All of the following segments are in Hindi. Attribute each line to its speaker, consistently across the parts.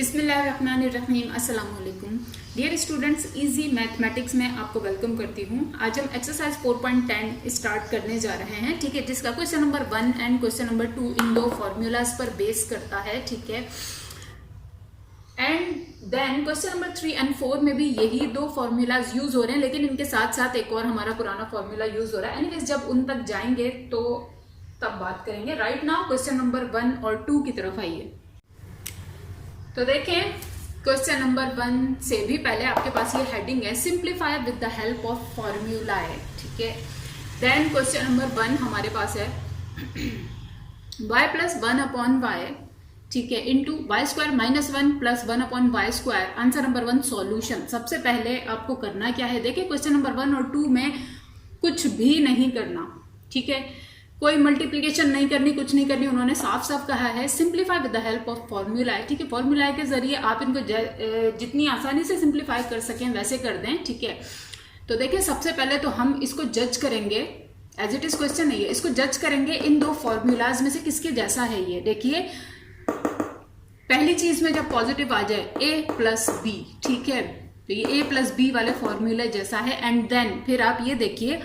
Speaker 1: बिस्मिल्लाहिर्रहमानिर्रहीम अस्सलाम वालेकुम डियर स्टूडेंट्स, इजी मैथमेटिक्स में आपको वेलकम करती हूँ। आज हम एक्सरसाइज 4.10 स्टार्ट करने जा रहे हैं, ठीक है, जिसका question number 1 and question number 2 इन दो फॉर्मूलाज पर बेस करता है, ठीक है। And then question number 3 and 4 में भी यही दो फॉर्मूलाज यूज हो रहे हैं, लेकिन इनके साथ साथ एक और हमारा पुराना फॉर्मूला यूज हो रहा है। एनीवेज, जब उन तक जाएंगे तो तब बात करेंगे। राइट नाउ क्वेश्चन नंबर 1 और 2 की तरफ आइए। तो देखें, क्वेश्चन नंबर 1 से भी पहले आपके पास ये हेडिंग है, simplify with the help of formula है, ठीक है। देन क्वेश्चन नंबर 1 हमारे पास है y प्लस 1 अपॉन वाई, ठीक है, into y square minus 1 plus 1 upon y square. Answer number 1 solution. सबसे पहले आपको करना क्या है, देखिए क्वेश्चन नंबर 1 और 2 में कुछ भी नहीं करना, ठीक है, कोई मल्टीप्लिकेशन नहीं करनी, कुछ नहीं करनी। उन्होंने साफ साफ कहा है simplify with the help of formula, ठीक है। फॉर्मूला के जरिए आप इनको जितनी आसानी से सिंप्लीफाई कर सकें वैसे कर दें, ठीक है। तो देखिए, सबसे पहले तो हम इसको जज करेंगे, एज इट इज क्वेश्चन है ये, इसको जज करेंगे इन दो फॉर्मूलाज में से किसके जैसा है ये। देखिए, पहली चीज में जब पॉजिटिव आ जाए a प्लस बी, ठीक है, तो ये a प्लस बी वाले फॉर्मूले जैसा है। एंड देन फिर आप ये देखिए,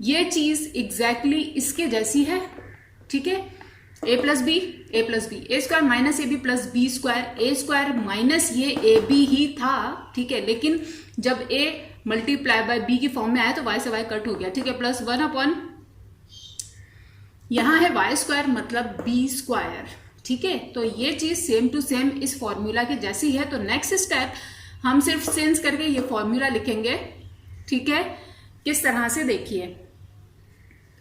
Speaker 1: ये चीज एग्जैक्टली इसके जैसी है, ठीक है, a plus b a square minus A B plus B square, a square minus ये ए बी ही था, ठीक है, लेकिन जब a मल्टीप्लाई बाय b की फॉर्म में आया तो y से y कट हो गया, ठीक है, प्लस 1 अपॉन यहां है y स्क्वायर मतलब b स्क्वायर, ठीक है। तो ये चीज सेम टू सेम इस फॉर्मूला के जैसी है। तो नेक्स्ट स्टेप हम सिर्फ सेंस करके ये फॉर्मूला लिखेंगे, ठीक है। किस तरह से, देखिए,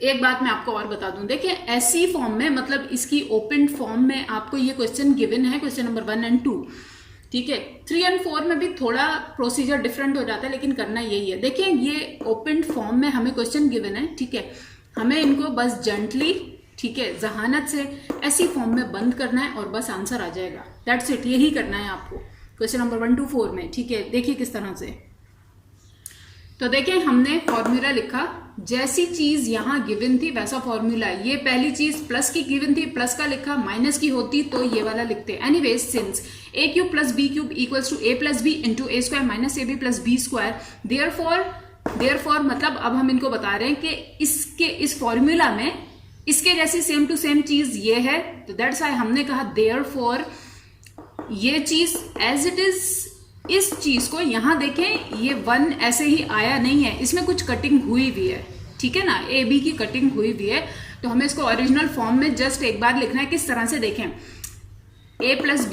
Speaker 1: एक बात मैं आपको और बता दूं, देखिए ऐसी फॉर्म में, मतलब इसकी ओपन फॉर्म में आपको ये क्वेश्चन गिवन है, क्वेश्चन नंबर 1 एंड 2, ठीक है। 3 एंड 4 में भी थोड़ा प्रोसीजर डिफरेंट हो जाता है, लेकिन करना यही है। देखिए, ये ओपन फॉर्म में हमें क्वेश्चन गिवन है, ठीक है, हमें इनको बस जेंटली, ठीक है, जहानत से ऐसी फॉर्म में बंद करना है और बस आंसर आ जाएगा। दैट्स इट, यही करना है आपको क्वेश्चन नंबर 1 to 4 में, ठीक है। देखिए किस तरह से, तो देखिए हमने फॉर्मूला लिखा, जैसी चीज यहां गिवन थी वैसा फॉर्मूला। ये पहली चीज प्लस की गिवन थी, प्लस का लिखा, माइनस की होती तो ये वाला लिखते। Anyways, since a cube plus b cube equals to a plus B into A square minus A B plus B square, therefore मतलब अब हम इनको बता रहे हैं कि इसके इस फॉर्मूला में इसके जैसी सेम टू सेम चीज ये है, तो दैट्स व्हाई हमने कहा देयरफॉर ये चीज एज इट इज, इस चीज को यहां देखें, ये 1 ऐसे ही आया नहीं है, इसमें कुछ कटिंग हुई भी है, ठीक है ना, ए बी की कटिंग हुई भी है। तो हमें इसको ओरिजिनल फॉर्म में जस्ट एक बार लिखना है। किस तरह से, देखें, a प्लस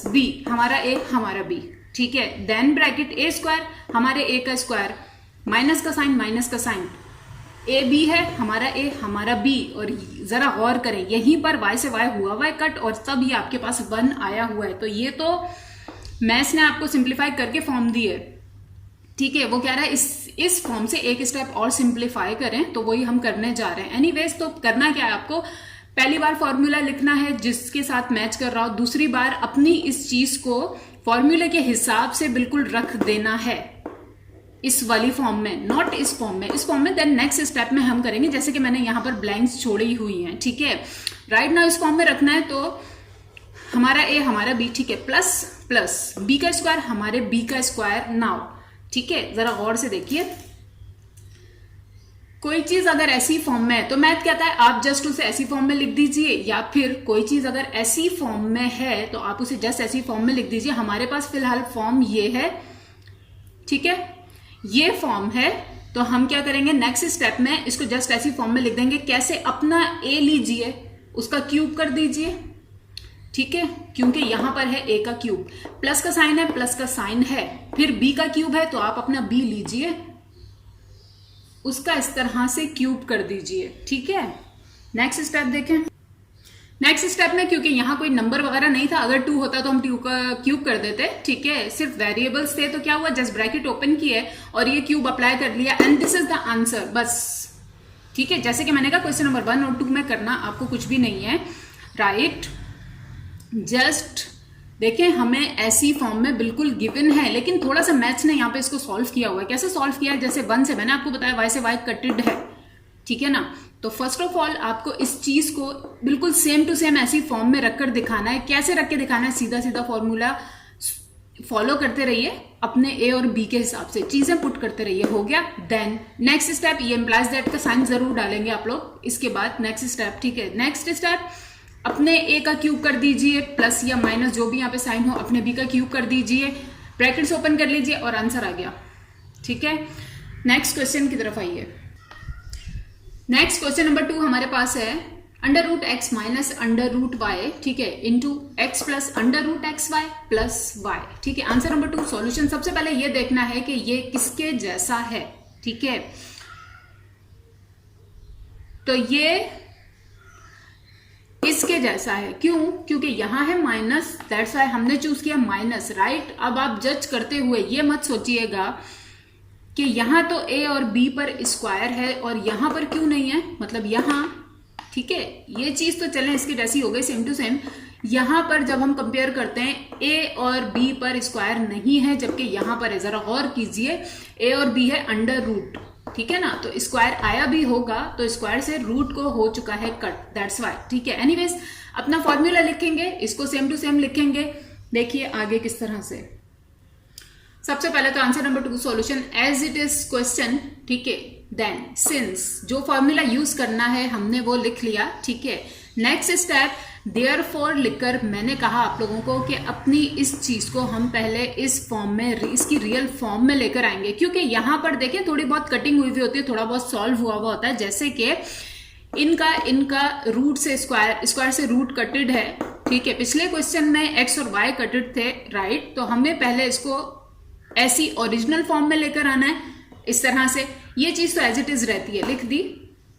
Speaker 1: बी, हमारा a हमारा b, ठीक है, देन ब्रैकेट a स्क्वायर, हमारे a का स्क्वायर, माइनस का साइन, ए बी है, हमारा ए हमारा बी। और जरा गौर करें, यहीं पर y से y हुआ हुआ है कट, और तब ये आपके पास 1 आया हुआ है। तो ये तो मैथ्स ने आपको सिंप्लीफाई करके फॉर्म दी है, ठीक है। वो कह रहा है इस फॉर्म से एक स्टेप और सिंप्लीफाई करें, तो वही हम करने जा रहे हैं। एनीवेज, तो करना क्या है आपको, पहली बार फॉर्मूला लिखना है जिसके साथ मैच कर रहा हो, दूसरी बार अपनी इस चीज को फॉर्मूले के हिसाब से बिल्कुल रख देना है इस वाली फॉर्म में, नॉट इस फॉर्म में, इस फॉर्म में। देन नेक्स्ट स्टेप में हम करेंगे, जैसे कि मैंने यहां पर ब्लैंक्स छोड़ी हुई हैं, ठीक है। राइट नाउ इस फॉर्म में रखना है, तो हमारा ए हमारा बी, ठीक है, प्लस बी का स्क्वायर, हमारे बी का स्क्वायर नाउ, ठीक है। जरा गौर से देखिए, कोई चीज अगर ऐसी फॉर्म में है तो मैथ कहता है आप जस्ट उसे ऐसी फॉर्म में लिख दीजिए, या फिर कोई चीज अगर ऐसी फॉर्म में है तो आप उसे जस्ट ऐसी फॉर्म में लिख दीजिए। हमारे पास फिलहाल फॉर्म ये है, ठीक है, ये फॉर्म है। तो हम क्या करेंगे, नेक्स्ट स्टेप में इसको जस्ट ऐसी फॉर्म में लिख देंगे। कैसे, अपना a लीजिए, उसका क्यूब कर दीजिए, ठीक है, क्योंकि यहां पर है a का क्यूब, प्लस का साइन है, प्लस का साइन है, फिर b का क्यूब है, तो आप अपना b लीजिए, उसका इस तरह से क्यूब कर दीजिए, ठीक है। नेक्स्ट स्टेप देखें, नेक्स्ट स्टेप में क्योंकि यहां कोई नंबर वगैरह नहीं था, अगर 2 होता तो हम 2 का क्यूब कर देते, ठीक है, सिर्फ वेरिएबल्स थे, तो क्या हुआ, जस्ट ब्रैकेट ओपन किए और ये क्यूब अप्लाई कर लिया, and this is the answer, बस, ठीक है। जैसे कि मैंने कहा क्वेश्चन नंबर 1 और 2 में करना आपको कुछ भी नहीं है, राइट। जस्ट देखें, हमें ऐसी फॉर्म में बिल्कुल गिवन है, लेकिन थोड़ा सा मैथ्स ने यहाँ पे इसको सॉल्व किया हुआ है। कैसे सॉल्व किया है, जैसे 1 से मैंने आपको बताया y से y कटेड है, ठीक है ना। तो फर्स्ट ऑफ ऑल आपको इस चीज को बिल्कुल सेम टू सेम ऐसी फॉर्म में रखकर दिखाना है। कैसे रख के दिखाना है? सीधा सीधा फॉर्मूला फॉलो करते रहिए, अपने ए और बी के हिसाब से चीजें पुट करते रहिए। हो गया। देन नेक्स्ट स्टेप, ये एम्प्लाइज दैट का साइन जरूर डालेंगे आप लोग इसके बाद नेक्स्ट स्टेप, ठीक है। नेक्स्ट स्टेप, अपने ए का क्यूब कर दीजिए, प्लस या माइनस जो भी यहाँ पे साइन हो, अपने बी का क्यूब कर दीजिए, ब्रैकेट्स ओपन कर लीजिए और आंसर आ गया, ठीक है। नेक्स्ट क्वेश्चन की तरफ आइए। नेक्स्ट क्वेश्चन नंबर 2 हमारे पास है under root x minus under root y, ठीक है, into x plus under root x y plus y, ठीक है। Answer number 2 solution. सबसे पहले ये देखना है कि ये किसके जैसा है, ठीक है। तो ये इसके जैसा है। क्यों? क्योंकि यहां है माइनस, दैट्स वाई हमने चूज किया माइनस, राइट। अब आप जज करते हुए ये मत सोचिएगा कि यहां तो ए और बी पर स्क्वायर है और यहां पर क्यों नहीं है, मतलब यहां, ठीक है। ये चीज तो चलें इसकी जैसी हो गई सेम टू सेम। यहां पर जब हम कंपेयर करते हैं ए और बी पर स्क्वायर नहीं है, जबकि यहां पर है। जरा गौर कीजिए, ए और बी है अंडर रूट, ठीक है ना। तो स्क्वायर आया भी होगा तो स्क्वायर से रूट को हो चुका है कट, दैट्स वाई, ठीक है। एनीवेज अपना फॉर्मूला लिखेंगे, इसको सेम टू सेम लिखेंगे। देखिए आगे किस तरह से। सबसे पहले तो answer number 2 solution as it is question, ठीक है। देन सिंस जो फॉर्मूला यूज करना है हमने वो लिख लिया, ठीक है। नेक्स्ट स्टेप, देयरफॉर लिखकर मैंने कहा आप लोगों को कि अपनी इस चीज को हम पहले इस फॉर्म में, इसकी रियल फॉर्म में लेकर आएंगे, क्योंकि यहां पर देखें थोड़ी बहुत कटिंग हुई होती है, थोड़ा बहुत सॉल्व हुआ होता है। जैसे कि इनका रूट से स्क्वायर से रूट कटेड है, ठीक है। पिछले क्वेश्चन में एक्स और वाई कटेड थे, राइट। तो हमें पहले इसको ऐसी ओरिजिनल फॉर्म में लेकर आना है, इस तरह से। ये चीज तो एज इट इज रहती है, लिख दी,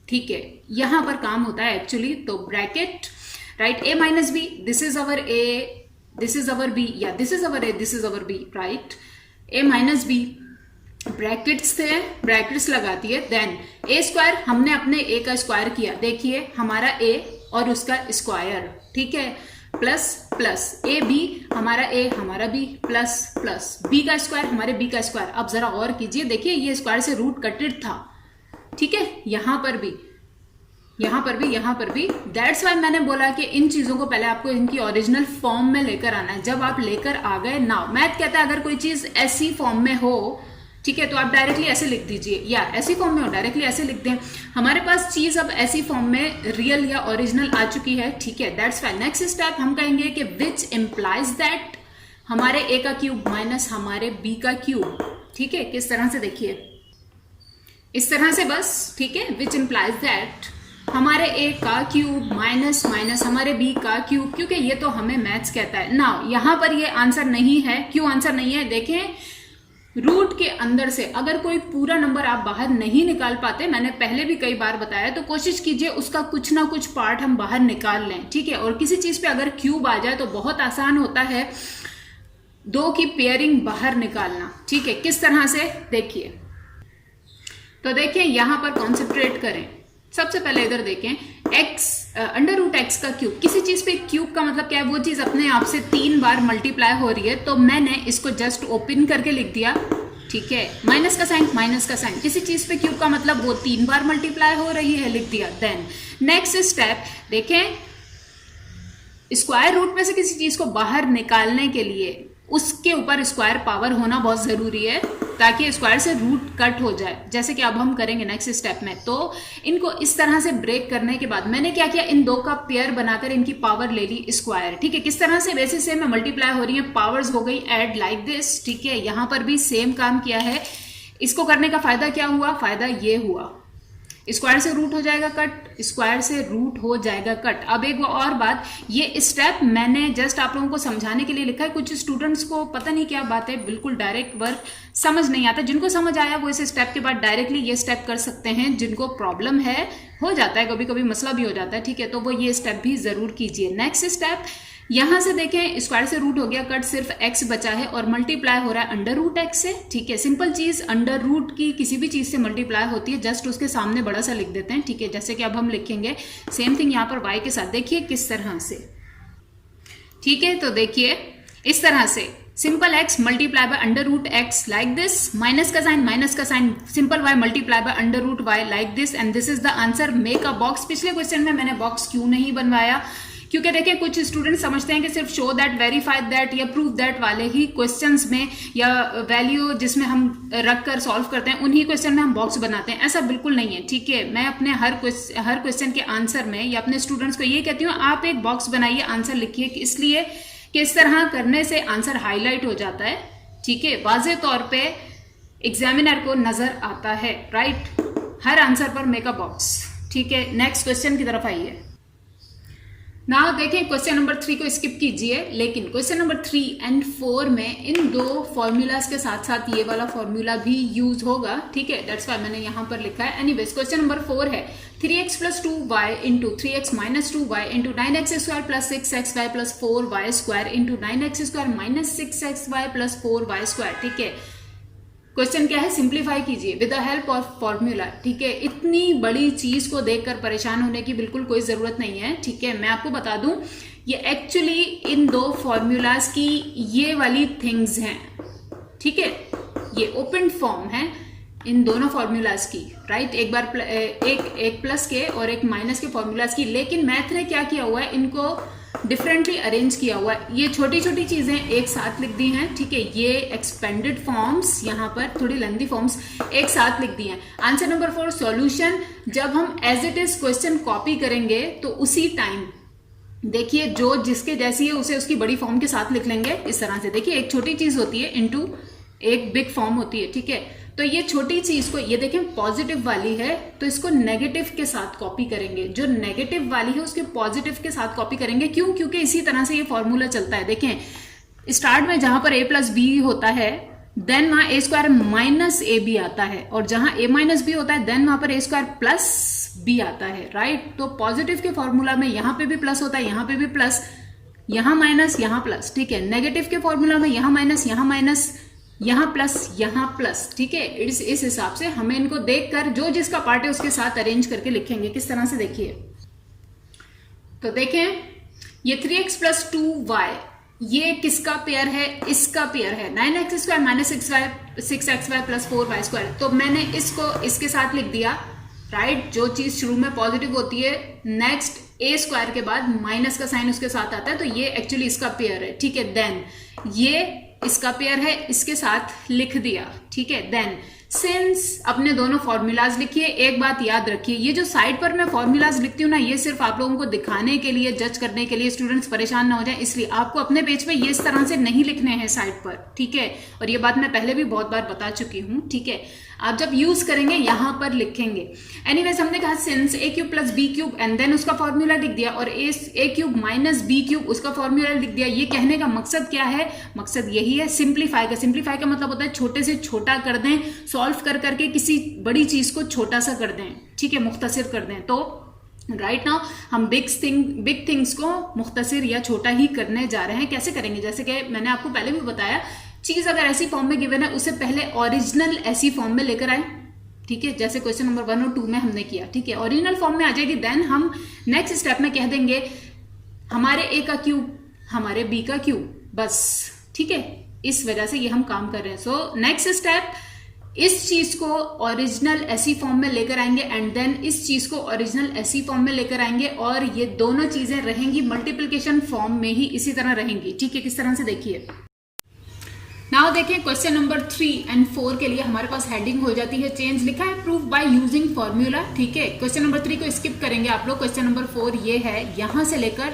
Speaker 1: ठीक है। यहां पर काम होता है एक्चुअली, तो bracket, right, A minus B, this is our A, this is our B, या this is our A, this is our B, right. A minus B, brackets थे, ब्रैकेट्स लगा दिए। देन ए स्क्वायर, हमने अपने ए का स्क्वायर किया, देखिए हमारा ए और उसका स्क्वायर, ठीक है, प्लस प्लस ए बी, हमारा ए हमारा बी, प्लस प्लस बी का स्क्वायर हमारे बी का स्क्वायर। अब जरा और कीजिए, देखिए ये स्क्वायर से रूट कटेड था, ठीक है। यहां पर भी, यहां पर भी, यहां पर भी। दैट्स वाई मैंने बोला कि इन चीजों को पहले आपको इनकी ओरिजिनल फॉर्म में लेकर आना है। जब आप लेकर आ गए, नाउ मैथ कहता है अगर कोई चीज ऐसी फॉर्म में हो, ठीक है, तो आप डायरेक्टली ऐसे लिख दीजिए, या ऐसी फॉर्म में हो डायरेक्टली ऐसे लिख दें। हमारे पास चीज अब ऐसी फॉर्म में रियल या ओरिजिनल आ चुकी है, ठीक है। दैट्स वाई नेक्स्ट स्टेप हम कहेंगे कि विच इंप्लाइज दैट हमारे ए का क्यूब माइनस हमारे बी का क्यूब, ठीक है। किस तरह से, देखिए इस तरह से बस, ठीक है। विच इंप्लाइज दैट हमारे ए का क्यूब माइनस माइनस हमारे बी का क्यूब, क्योंकि ये तो हमें मैथ्स कहता है ना। यहां पर ये आंसर नहीं है। क्यों आंसर नहीं है? देखें, रूट के अंदर से अगर कोई पूरा नंबर आप बाहर नहीं निकाल पाते, मैंने पहले भी कई बार बताया, तो कोशिश कीजिए उसका कुछ ना कुछ पार्ट हम बाहर निकाल लें, ठीक है। और किसी चीज पे अगर क्यूब आ जाए तो बहुत आसान होता है 2 की पेयरिंग बाहर निकालना, ठीक है। किस तरह से, देखिए, तो देखिए यहां पर कॉन्सेंट्रेट करें। सबसे पहले इधर देखें, एक्स अंडर रूट एक्स का क्यूब, किसी चीज पे क्यूब का मतलब क्या है, वो चीज अपने आप से 3 बार मल्टीप्लाई हो रही है, तो मैंने इसको जस्ट ओपन करके लिख दिया, ठीक है। माइनस का साइन, माइनस का साइन, किसी चीज पे क्यूब का मतलब वो 3 बार मल्टीप्लाई हो रही है, लिख दिया। देन नेक्स्ट स्टेप देखें, स्क्वायर रूट में से किसी चीज को बाहर निकालने के लिए उसके ऊपर स्क्वायर पावर होना बहुत जरूरी है, ताकि स्क्वायर से रूट कट हो जाए, जैसे कि अब हम करेंगे नेक्स्ट स्टेप में। तो इनको इस तरह से ब्रेक करने के बाद मैंने क्या किया, इन 2 का पेयर बनाकर इनकी पावर ले ली स्क्वायर, ठीक है। किस तरह से, वैसे से में मल्टीप्लाई हो रही है, पावर्स हो गई ऐड लाइक दिस, ठीक है। यहां पर भी सेम काम किया है। इसको करने का फायदा क्या हुआ, फायदा ये हुआ, स्क्वायर से रूट हो जाएगा कट, स्क्वायर से रूट हो जाएगा कट। अब एक और बात, ये स्टेप मैंने जस्ट आप लोगों को समझाने के लिए लिखा है। कुछ स्टूडेंट्स को पता नहीं क्या बात है, बिल्कुल डायरेक्ट वर्क समझ नहीं आता। जिनको समझ आया वो इस स्टेप के बाद डायरेक्टली ये स्टेप कर सकते हैं। जिनको प्रॉब्लम है, हो जाता है कभी कभी, मसला भी हो जाता है, ठीक है, तो वो ये स्टेप भी जरूर कीजिए। नेक्स्ट स्टेप, यहां से देखें स्क्वायर से रूट हो गया कट, सिर्फ एक्स बचा है और मल्टीप्लाई हो रहा है अंडर रूट एक्स से, ठीक है। सिंपल चीज, अंडर रूट की किसी भी चीज से मल्टीप्लाई होती है, जस्ट उसके सामने बड़ा सा लिख देते हैं, ठीक है। जैसे कि अब हम लिखेंगे सेम थिंग यहां पर वाई के साथ, देखिए किस तरह से, ठीक है। तो देखिए इस तरह से simple x multiply by under root x like this, minus का sign, simple y multiply by under root y like this, and this is the answer. Make a box. पिछले क्वेश्चन में मैंने बॉक्स क्यों नहीं बनवाया, क्योंकि देखिए कुछ स्टूडेंट समझते हैं कि सिर्फ शो दैट, वेरीफाई दैट या प्रूव दैट वाले ही क्वेश्चंस में या वैल्यू जिसमें हम रख कर सॉल्व करते हैं उन्हीं क्वेश्चन में हम बॉक्स बनाते हैं। ऐसा बिल्कुल नहीं है, ठीक है। मैं अपने हर क्वेश्चन के आंसर में या अपने स्टूडेंट्स को ये कहती हूँ आप एक बॉक्स बनाइए, आंसर लिखिए, इसलिए कि इस तरह करने से आंसर हाईलाइट हो जाता है, ठीक है, वाज़े तौर पे एग्जामिनर को नजर आता है, राइट। हर आंसर पर मेक अ बॉक्स, ठीक है। नेक्स्ट क्वेश्चन की तरफ आइए। नाउ देखें क्वेश्चन नंबर 3 को स्किप कीजिए, लेकिन क्वेश्चन नंबर 3 एंड 4 में इन दो फॉर्मूलाज के साथ साथ ये वाला फॉर्मूला भी यूज होगा, ठीक है। दैट्स व्हाई मैंने यहां पर लिखा है। एनीवेज क्वेश्चन नंबर 4 है 3x + 2y into 3x - 2y into 9x² + 6xy + 4y² into 9x² - 6xy + 4y², ठीक है। क्वेश्चन क्या है, सिंप्लीफाई कीजिए with the help of formula, ठीक है। इतनी बड़ी चीज को देखकर परेशान होने की बिल्कुल कोई जरूरत नहीं है, ठीक है। मैं आपको बता दूं ये एक्चुअली इन दो फॉर्मूलाज की ये वाली थिंग्स हैं, ठीक है। ये ओपन फॉर्म है इन दोनों फॉर्मूलाज की, राइट। एक बार एक प्लस के और एक माइनस के फॉर्मूलाज की, लेकिन मैथ ने क्या किया हुआ है, इनको डिफरेंटली अरेंज किया हुआ है। ये छोटी छोटी चीजें एक साथ लिख दी हैं, ठीक है। ये एक्सपेंडेड फॉर्म्स, यहाँ पर थोड़ी लेंथी फॉर्म्स एक साथ लिख दी हैं। आंसर नंबर 4 सॉल्यूशन, जब हम as it is question copy करेंगे तो उसी टाइम देखिए जो जिसके जैसी है उसे उसकी बड़ी फॉर्म के साथ लिख लेंगे इस तरह से। देखिए एक छोटी चीज होती है इनटू एक बिग फॉर्म होती है, ठीक है। तो ये छोटी चीज को, ये देखें पॉजिटिव वाली है तो इसको नेगेटिव के साथ कॉपी करेंगे, जो नेगेटिव वाली है उसके पॉजिटिव के साथ कॉपी करेंगे। क्यों? क्योंकि इसी तरह से ये फॉर्मूला चलता है। देखें स्टार्ट में जहां पर a + b होता है देन वहां a² - ab आता है, और जहां a - b होता है देन वहां पर a² + b आता है, राइट। तो पॉजिटिव के फॉर्मूला में यहां पे भी प्लस होता है, यहां पे भी प्लस, यहां माइनस, यहां प्लस, ठीक है। नेगेटिव के फॉर्मूला में यहां माइनस, यहां प्लस, यहां प्लस, ठीक है। इस हिसाब से हमें इनको देखकर जो जिसका पार्ट है उसके साथ अरेंज करके लिखेंगे। किस तरह से देखिए, तो देखें ये 3x + 2y ये किसका पेयर है, इसका पेयर है। 9x² - 6xy + 4y², तो मैंने इसको इसके साथ लिख दिया, राइट। जो चीज शुरू में पॉजिटिव होती है नेक्स्ट a² के बाद माइनस का साइन उसके साथ आता है, तो ये एक्चुअली इसका पेयर है, ठीक है। देन ये इसका पेयर है, इसके साथ लिख दिया, ठीक है। देन सिंस अपने दोनों फॉर्मूलाज लिखिए। एक बात याद रखिए, ये जो साइड पर मैं फॉर्मूलाज लिखती हूँ ना, ये सिर्फ आप लोगों को दिखाने के लिए, जज करने के लिए, स्टूडेंट्स परेशान ना हो जाए इसलिए। आपको अपने पेज पे ये इस तरह से नहीं लिखने हैं साइड पर, ठीक है। और ये बात मैं पहले भी बहुत बार बता चुकी हूँ, ठीक है। आप जब यूज करेंगे यहां पर लिखेंगे। एनीवेज हमने कहा since a³ + b³ and then उसका फॉर्मूला लिख दिया, और a³ - b³ उसका फॉर्मूला लिख दिया। ये कहने का मकसद क्या है, मकसद यही है सिंप्लीफाई का। सिंप्लीफाई का मतलब होता है छोटे से छोटा कर दें, सॉल्व कर करके किसी बड़ी चीज को छोटा सा कर दें, ठीक है, मुख्तसर कर दें। तो राइट नाउ हम बिग थिंग्स को मुख्तसर या छोटा ही करने जा रहे हैं। कैसे करेंगे, जैसे कि मैंने आपको पहले भी बताया, चीज अगर ऐसी फॉर्म में गिवन है उसे पहले ओरिजिनल ऐसी फॉर्म में लेकर आए, ठीक है। जैसे क्वेश्चन नंबर 1 और 2 में हमने किया, ठीक है। ओरिजिनल फॉर्म में आ जाएगी, देन हम नेक्स्ट स्टेप में कह देंगे हमारे a का क्यूब, हमारे b का क्यूब, बस, ठीक है। इस वजह से ये हम काम कर रहे हैं। सो नेक्स्ट स्टेप, इस चीज को ओरिजिनल ऐसी फॉर्म में लेकर आएंगे एंड देन इस चीज को ओरिजिनल ऐसी फॉर्म में लेकर आएंगे, और ये दोनों चीजें रहेंगी मल्टीप्लिकेशन फॉर्म में ही इसी तरह रहेंगी, ठीक है। किस तरह से देखिए, नाउ देखें क्वेश्चन नंबर 3 एंड 4 के लिए हमारे पास हेडिंग हो जाती है चेंज, लिखा है प्रूफ बाय यूजिंग फॉर्मूला, ठीक है। क्वेश्चन नंबर 3 को स्किप करेंगे आप लोग। क्वेश्चन नंबर 4 ये है यहां से लेकर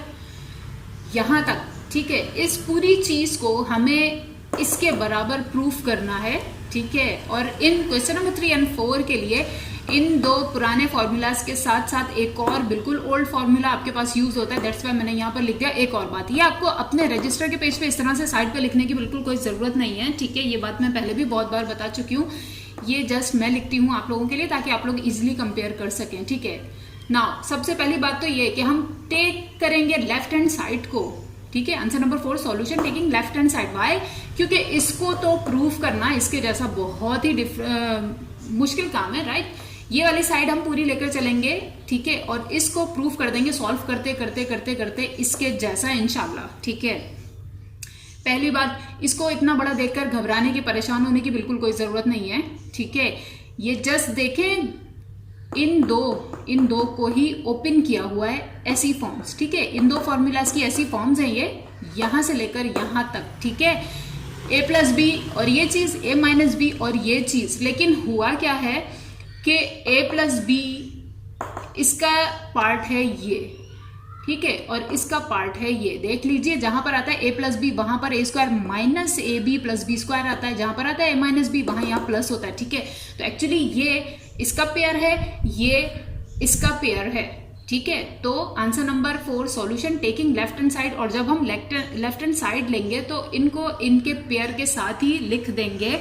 Speaker 1: यहां तक, ठीक है। इस पूरी चीज को हमें इसके बराबर प्रूफ करना है, ठीक है। और इन क्वेश्चन नंबर 3 एंड 4 के लिए इन दो पुराने फॉर्मूलाज के साथ साथ एक और बिल्कुल ओल्ड फॉर्मूला आपके पास यूज होता है, दैट्स वाई मैंने यहाँ पर लिख दिया। एक और बात, ये आपको अपने रजिस्टर के पेज पे इस तरह से साइड पे लिखने की बिल्कुल कोई जरूरत नहीं है, ठीक है। ये बात मैं पहले भी बहुत बार बता चुकी हूँ, ये जस्ट मैं लिखती हूँ आप लोगों के लिए ताकि आप लोग इजिली कंपेयर कर सकें, ठीक है। नाउ सबसे पहली बात तो ये कि हम टेक करेंगे लेफ्ट हैंड साइड को, ठीक है। Answer number 4 solution taking left hand side. Why? क्योंकि इसको तो प्रूफ करना इसके जैसा बहुत ही मुश्किल काम है, राइट। ये वाली साइड हम पूरी लेकर चलेंगे, ठीक है, और इसको प्रूफ कर देंगे सॉल्व करते करते करते करते इसके जैसा इंशाल्लाह, ठीक है। पहली बात, इसको इतना बड़ा देखकर घबराने की, परेशान होने की बिल्कुल कोई जरूरत नहीं है, ठीक है। ये जस्ट देखें, इन दो को ही ओपन किया हुआ है ऐसी फॉर्म्स, ठीक है। इन दो फॉर्मूलाज की ऐसी फॉर्म्स हैं ये, यहां से लेकर यहां तक, ठीक है। a प्लस बी और ये चीज a माइनस बी और ये चीज, लेकिन हुआ क्या है कि a प्लस बी इसका पार्ट है ये, ठीक है, और इसका पार्ट है ये। देख लीजिए, जहां पर आता है a प्लस बी वहां पर a square minus A B plus B square आता है, जहां पर आता है a माइनस बी वहां यहाँ प्लस होता है, ठीक है। तो एक्चुअली ये इसका पेयर है, ये इसका पेयर है, ठीक है। तो answer number 4 solution taking left hand side, और जब हम लेफ्ट हैंड साइड लेंगे तो इनको इनके पेयर के साथ ही लिख देंगे।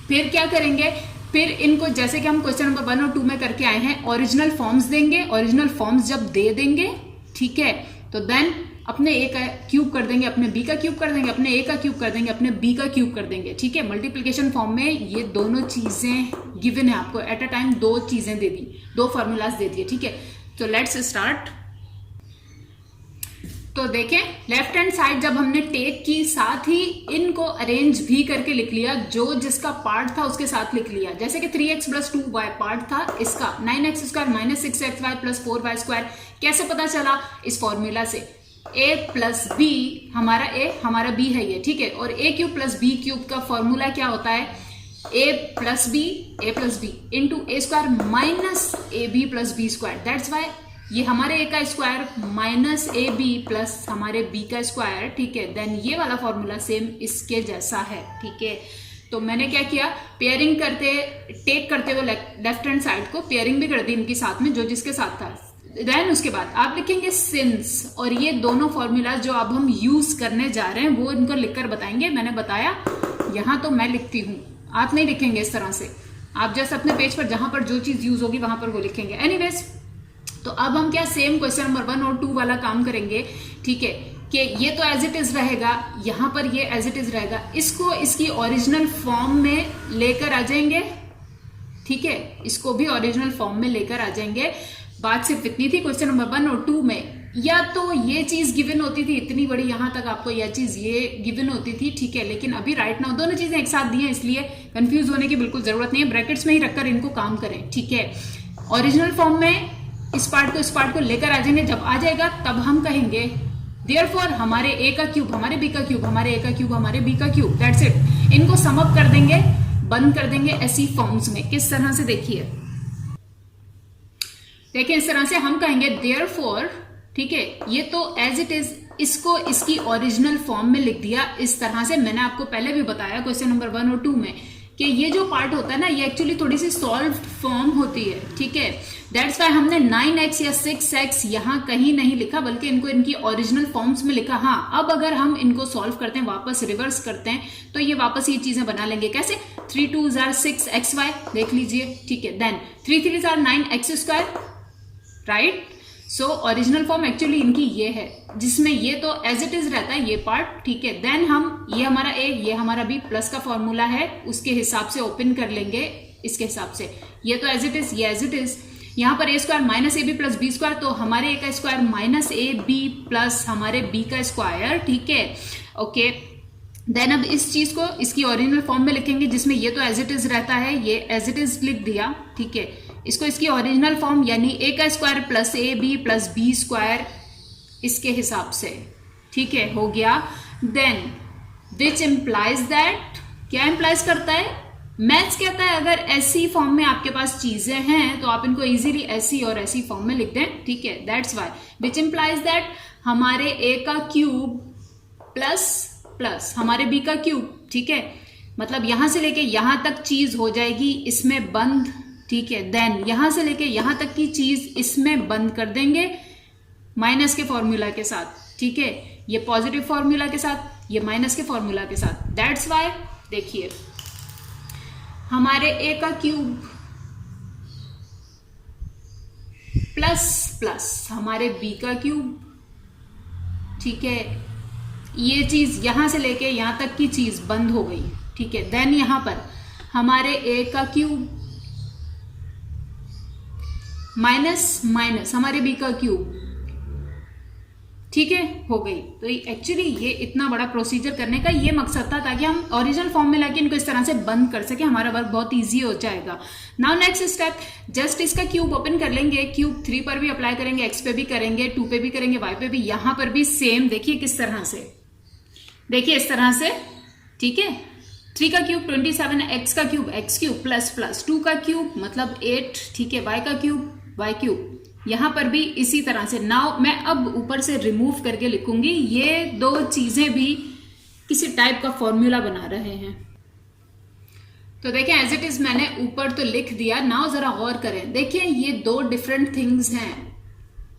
Speaker 1: फिर क्या करेंगे, फिर इनको जैसे कि हम क्वेश्चन नंबर 1 और 2 में करके आए हैं, ओरिजिनल फॉर्म्स देंगे। ओरिजिनल फॉर्म्स जब दे देंगे, ठीक है, तो देन अपने a का क्यूब कर देंगे, अपने b का क्यूब कर देंगे, अपने a का क्यूब कर देंगे, अपने b का क्यूब कर देंगे, ठीक है। मल्टीप्लिकेशन फॉर्म में ये दोनों चीजें गिवन है आपको, एट अ टाइम 2 चीजें दे दी, 2 फॉर्मूलाज दे दिए, ठीक है। तो लेट्स स्टार्ट। तो देखें, लेफ्ट हैंड साइड जब हमने टेक की, साथ ही इनको अरेंज भी करके लिख लिया, जो जिसका पार्ट था उसके साथ लिख लिया। जैसे कि 3x प्लस 2y पार्ट था इसका, 9x square minus 6xy plus 4y square. कैसे पता चला? इस फॉर्मूला से, a प्लस बी, हमारा a हमारा b है ये, ठीक है। और a cube plus b cube का फॉर्मूला क्या होता है? a plus B into A square minus A B plus B square. That's why ये हमारे a का square minus A B plus हमारे b का स्क्वायर, ठीक है। देन ये वाला फॉर्मूला सेम इसके जैसा है, ठीक है। तो मैंने क्या किया, पेयरिंग करते, टेक करते हुए लेफ्ट हैंड साइड को पेयरिंग भी कर दी इनके साथ में, जो जिसके साथ था। देन उसके बाद आप लिखेंगे सिंस, और ये दोनों फॉर्मूलाज जो अब हम यूज करने जा रहे हैं वो इनको लिखकर बताएंगे। मैंने बताया, यहां तो मैं लिखती हूं, आप नहीं लिखेंगे इस तरह से, आप जस्ट अपने पेज पर जहां पर जो चीज यूज होगी वहां पर वो लिखेंगे। एनीवेज, तो अब हम क्या सेम क्वेश्चन नंबर 1 और 2 वाला काम करेंगे, ठीक है। कि ये तो एज इट इज रहेगा, यहां पर ये एज इट इज रहेगा, इसको इसकी ओरिजिनल फॉर्म में लेकर आ जाएंगे, ठीक है। इसको भी ओरिजिनल फॉर्म में लेकर आ जाएंगे। बात सिर्फ इतनी थी क्वेश्चन नंबर 1 और 2 में, या तो ये चीज गिवन होती थी इतनी बड़ी, यहां तक आपको यह चीज ये गिवन होती थी, ठीक है। लेकिन अभी राइट नाउ दोनों चीजें एक साथ दी हैं, इसलिए कंफ्यूज होने की बिल्कुल जरूरत नहीं है। ब्रैकेट्स में ही रखकर इनको काम करें, ठीक है। ओरिजिनल फॉर्म में इस पार्ट को लेकर आ जाएंगे। जब आ जाएगा तब हम कहेंगे देयरफॉर हमारे a का क्यूब हमारे b का क्यूब, हमारे a का क्यूब हमारे b का क्यूब, दैट्स इट। इनको सम अप कर देंगे, बंद कर देंगे ऐसी फॉर्म्स में। किस तरह से? देखिए इस तरह से हम कहेंगे देयरफॉर, ठीक है। ये तो एज इट इज, इसको इसकी ओरिजिनल फॉर्म में लिख दिया इस तरह से। मैंने आपको पहले भी बताया क्वेश्चन नंबर 1 और 2 में कि ये जो पार्ट होता है ना, ये एक्चुअली थोड़ी सी सॉल्व फॉर्म होती है, ठीक है। दैट्स वाई हमने 9x या 6x यहाँ कहीं नहीं लिखा, बल्कि इनको इनकी ओरिजिनल फॉर्म्स में लिखा। हाँ, अब अगर हम इनको सॉल्व करते हैं, वापस रिवर्स करते हैं, तो ये वापस ये चीजें बना लेंगे। कैसे? 3 2 6xy, देख लीजिए, ठीक है। Then 3 3 9x square, right. So original form actually इनकी ये है, जिसमें ये तो एज इट इज रहता है ये पार्ट, ठीक है। देन हम ये हमारा a, ये हमारा b प्लस का फॉर्मूला है, उसके हिसाब से ओपन कर लेंगे इसके हिसाब से। ये तो एज इट इज, ये एज इट इज। यहाँ पर a square minus A B plus B square, तो हमारे a का square minus A B plus हमारे b का स्क्वायर, ठीक है, ओके। देन अब इस चीज को इसकी ओरिजिनल फॉर्म में लिखेंगे, जिसमें ये तो एज इट इज रहता है, ये एज इट इज लिख दिया, ठीक है। इसको इसकी ओरिजिनल फॉर्म यानी a का square plus a B plus B square, इसके हिसाब से, ठीक है, हो गया। देन विच इम्प्लाइज दैट, क्या इम्प्लाइज करता है? मैथ्स कहता है अगर ऐसी फॉर्म में आपके पास चीजें हैं तो आप इनको इजीली ऐसी और ऐसी फॉर्म में लिख दें, ठीक है। That's why which implies that हमारे a का क्यूब प्लस हमारे b का क्यूब, ठीक है। मतलब यहां से लेके यहां तक चीज हो जाएगी इसमें बंद, ठीक है। देन यहां से लेके यहां तक की चीज इसमें बंद कर देंगे माइनस के फॉर्मूला के साथ, ठीक है। ये पॉजिटिव फॉर्मूला के साथ, ये माइनस के फॉर्मूला के साथ। दैट्स वाई देखिए हमारे a का क्यूब प्लस हमारे b का क्यूब, ठीक है। ये चीज यहां से लेके यहां तक की चीज बंद हो गई, ठीक है। देन यहां पर हमारे a का क्यूब माइनस हमारे b का क्यूब, ठीक है, हो गई। तो एक्चुअली ये इतना बड़ा प्रोसीजर करने का ये मकसद था ताकि हम ओरिजिनल फॉर्म में लाके इनको इस तरह से बंद कर सके, हमारा वर्क बहुत इजी हो जाएगा। नाउ नेक्स्ट स्टेप, जस्ट इसका क्यूब ओपन कर लेंगे, क्यूब 3 पर भी अप्लाई करेंगे, एक्स पे भी करेंगे, 2 पे भी करेंगे, वाई पे भी, यहां पर भी सेम। देखिए किस तरह से, देखिए इस तरह से, ठीक है। 3 का क्यूब 27, एक्स का cube x cube plus plus 2 का क्यूब मतलब 8, ठीक है, वाई का क्यूब वाई क्यूब, यहां पर भी इसी तरह से। नाउ मैं अब ऊपर से रिमूव करके लिखूंगी, ये दो चीजें भी किसी टाइप का फॉर्मूला बना रहे हैं। तो देखिए एज इट इज मैंने ऊपर तो लिख दिया, नाउ जरा गौर करें, देखिए ये दो डिफरेंट थिंग्स हैं,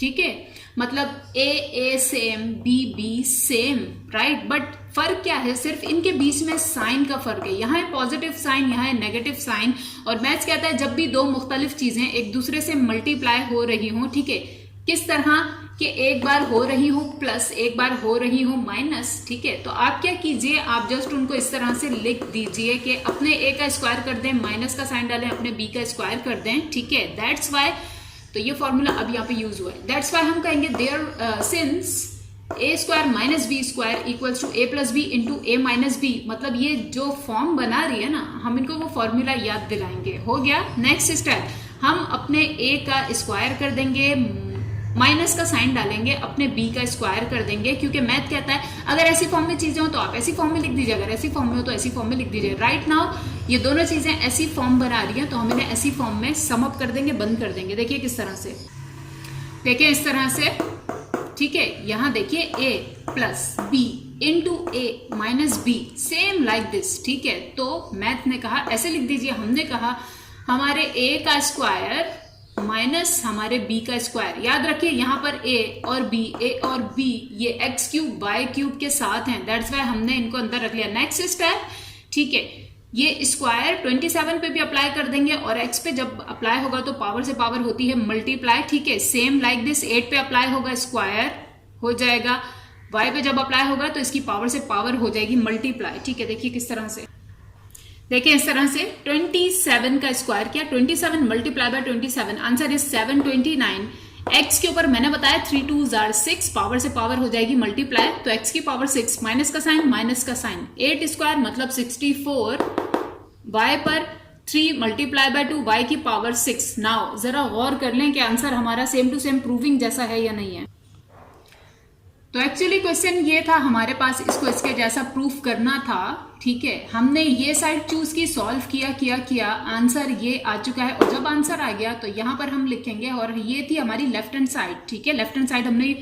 Speaker 1: ठीक है, मतलब A same, B same, right, but फर्क क्या है, सिर्फ इनके बीच में साइन का फर्क है, यहाँ है पॉजिटिव साइन, यहाँ है नेगेटिव साइन। और मैथ्स कहता है जब भी दो मुख्तलिफ चीजें एक दूसरे से मल्टीप्लाई हो रही हों, ठीक है, किस तरह कि एक बार हो रही हो प्लस, एक बार हो रही हो माइनस, ठीक है, तो आप क्या कीजिए, आप जस्ट उनको इस तरह से लिख दीजिए कि अपने ए का स्क्वायर कर दें, माइनस का साइन डालें, अपने बी का स्क्वायर कर दें, ठीक है, दैट्स वाई। तो ये फॉर्मूला अब यहाँ पे यूज हुआ है, दैट्स वाई हम कहेंगे there since a square minus b square equals to a plus B into A minus b, मतलब ये जो फॉर्म बना रही है ना, हम इनको वो फॉर्मूला याद दिलाएंगे। हो गया। नेक्स्ट स्टेप, हम अपने ए का स्क्वायर कर देंगे, माइनस का साइन डालेंगे, अपने बी का स्क्वायर कर देंगे, क्योंकि मैथ कहता है अगर ऐसी फॉर्म में चीजें हो तो आप ऐसी फॉर्म में लिख दीजिए, अगर ऐसी फॉर्म में हो तो ऐसी फॉर्म में लिख दीजिए। राइट नाउ ये दोनों चीजें ऐसी फॉर्म बना रही हैं तो हम इन्हें ऐसी फॉर्म में सम अप कर देंगे, बंद कर देंगे। देखिए किस तरह से, देखिए इस तरह से, ठीक है, यहां देखिए A plus B into A minus B, same like this, ठीक है। तो मैथ ने कहा ऐसे लिख दीजिए, हमने कहा हमारे ए का स्क्वायर माइनस हमारे बी का स्क्वायर, याद रखिए यहाँ पर ए और बी ये एक्स क्यूब वाई क्यूब के साथ हैं, दैट्स वाई हमने इनको अंदर रख लिया। नेक्स्ट स्टेप, ठीक है, ये स्क्वायर 27 पे भी अप्लाई कर देंगे और एक्स पे जब अप्लाई होगा तो पावर से पावर होती है मल्टीप्लाई, ठीक है, सेम लाइक दिस 8 पे अप्लाई होगा स्क्वायर हो जाएगा, वाई पे जब अप्लाई होगा तो इसकी पावर से पावर हो जाएगी मल्टीप्लाई, ठीक है। देखिए किस तरह से, देखिए इस तरह से 27 का स्क्वायर किया, 27 multiply by 27, answer is 729। X के ऊपर मैंने बताया 3 2s are 6, पावर से पावर हो जाएगी मल्टीप्लाई, तो एक्स की पावर 6, माइनस का साइन, 8 स्क्वायर मतलब 64, वाई पर 3 मल्टीप्लाई बाय 2, वाई की पावर 6। नाउ जरा गौर कर लें कि आंसर हमारा सेम टू सेम प्रूविंग जैसा है या नहीं है। तो एक्चुअली क्वेश्चन ये था हमारे पास, इसको इसके जैसा प्रूफ करना था, ठीक है। हमने ये साइड चूज की, सॉल्व किया, आंसर ये आ चुका है, और जब आंसर आ गया तो यहाँ पर हम लिखेंगे, और ये थी हमारी लेफ्ट हैंड साइड, ठीक है, लेफ्ट हैंड साइड हमने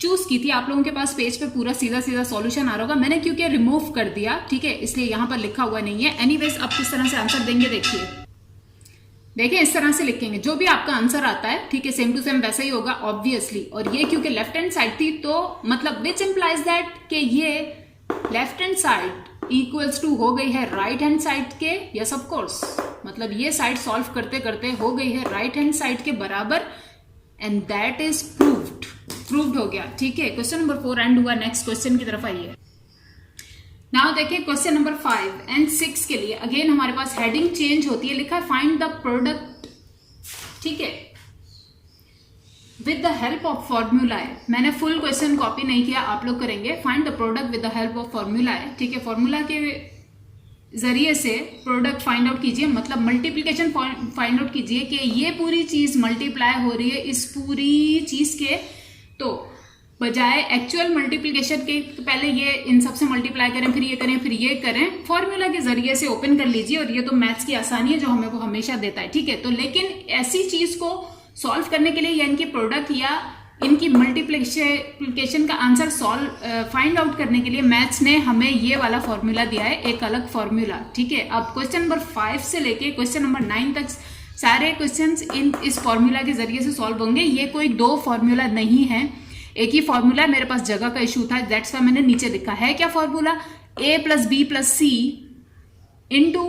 Speaker 1: चूज की थी। आप लोगों के पास पेज पे पूरा सीधा सीधा सॉल्यूशन आ रहा होगा, मैंने क्योंकि रिमूव कर दिया, ठीक है, इसलिए यहाँ पर लिखा हुआ नहीं है। एनीवेज अब किस तरह से आंसर देंगे देखिए इस तरह से लिखेंगे, जो भी आपका आंसर आता है, ठीक है, सेम टू सेम वैसा ही होगा ऑब्वियसली। और ये क्योंकि लेफ्ट हैंड साइड थी तो मतलब विच इंप्लाइज दैट कि ये left hand side equals to हो गई है राइट हैंड साइड के, यस ऑफ कोर्स, मतलब ये साइड सॉल्व करते करते हो गई है राइट हैंड साइड के बराबर, एंड दैट इज प्रूव्ड हो गया, ठीक है। क्वेश्चन नंबर 4 एंड हुआ। नेक्स्ट क्वेश्चन की तरफ आइए। नाउ देखिए क्वेश्चन नंबर 5 एंड 6 के लिए अगेन हमारे पास हेडिंग चेंज होती है, लिखा है फाइंड द प्रोडक्ट, ठीक है, with the help of formula. मैंने फुल क्वेश्चन कॉपी नहीं किया, आप लोग करेंगे। Find the product with the help of formula, ठीक है, फॉर्मूला के जरिए से प्रोडक्ट फाइंड आउट कीजिए, मतलब मल्टीप्लीकेशन फाइंड आउट कीजिए कि ये पूरी चीज मल्टीप्लाई हो रही है इस पूरी चीज के, तो बजाय एक्चुअल मल्टीप्लिकेशन के तो पहले ये इन सब से मल्टीप्लाई करें, फिर ये करें, फिर ये करें, फॉर्मूला के जरिए से ओपन कर लीजिए। और ये तो मैथ्स की आसानी है जो हमें वो हमेशा देता है, ठीक है। तो लेकिन ऐसी चीज को सॉल्व करने के लिए या इनकी प्रोडक्ट या इनकी मल्टीप्लिकेशन का आंसर फाइंड आउट करने के लिए मैथ्स ने हमें ये वाला फॉर्मूला दिया है, एक अलग फॉर्मूला, ठीक है। अब क्वेश्चन नंबर 5 से लेके क्वेश्चन नंबर 9 तक सारे क्वेश्चंस इस फॉर्मूला के जरिए से सॉल्व होंगे। ये कोई दो फॉर्मूला नहीं है, एक ही फॉर्मूला। मेरे पास जगह का इशू था, दैट्स वाई मैंने नीचे लिखा है। क्या formula? a plus B plus C into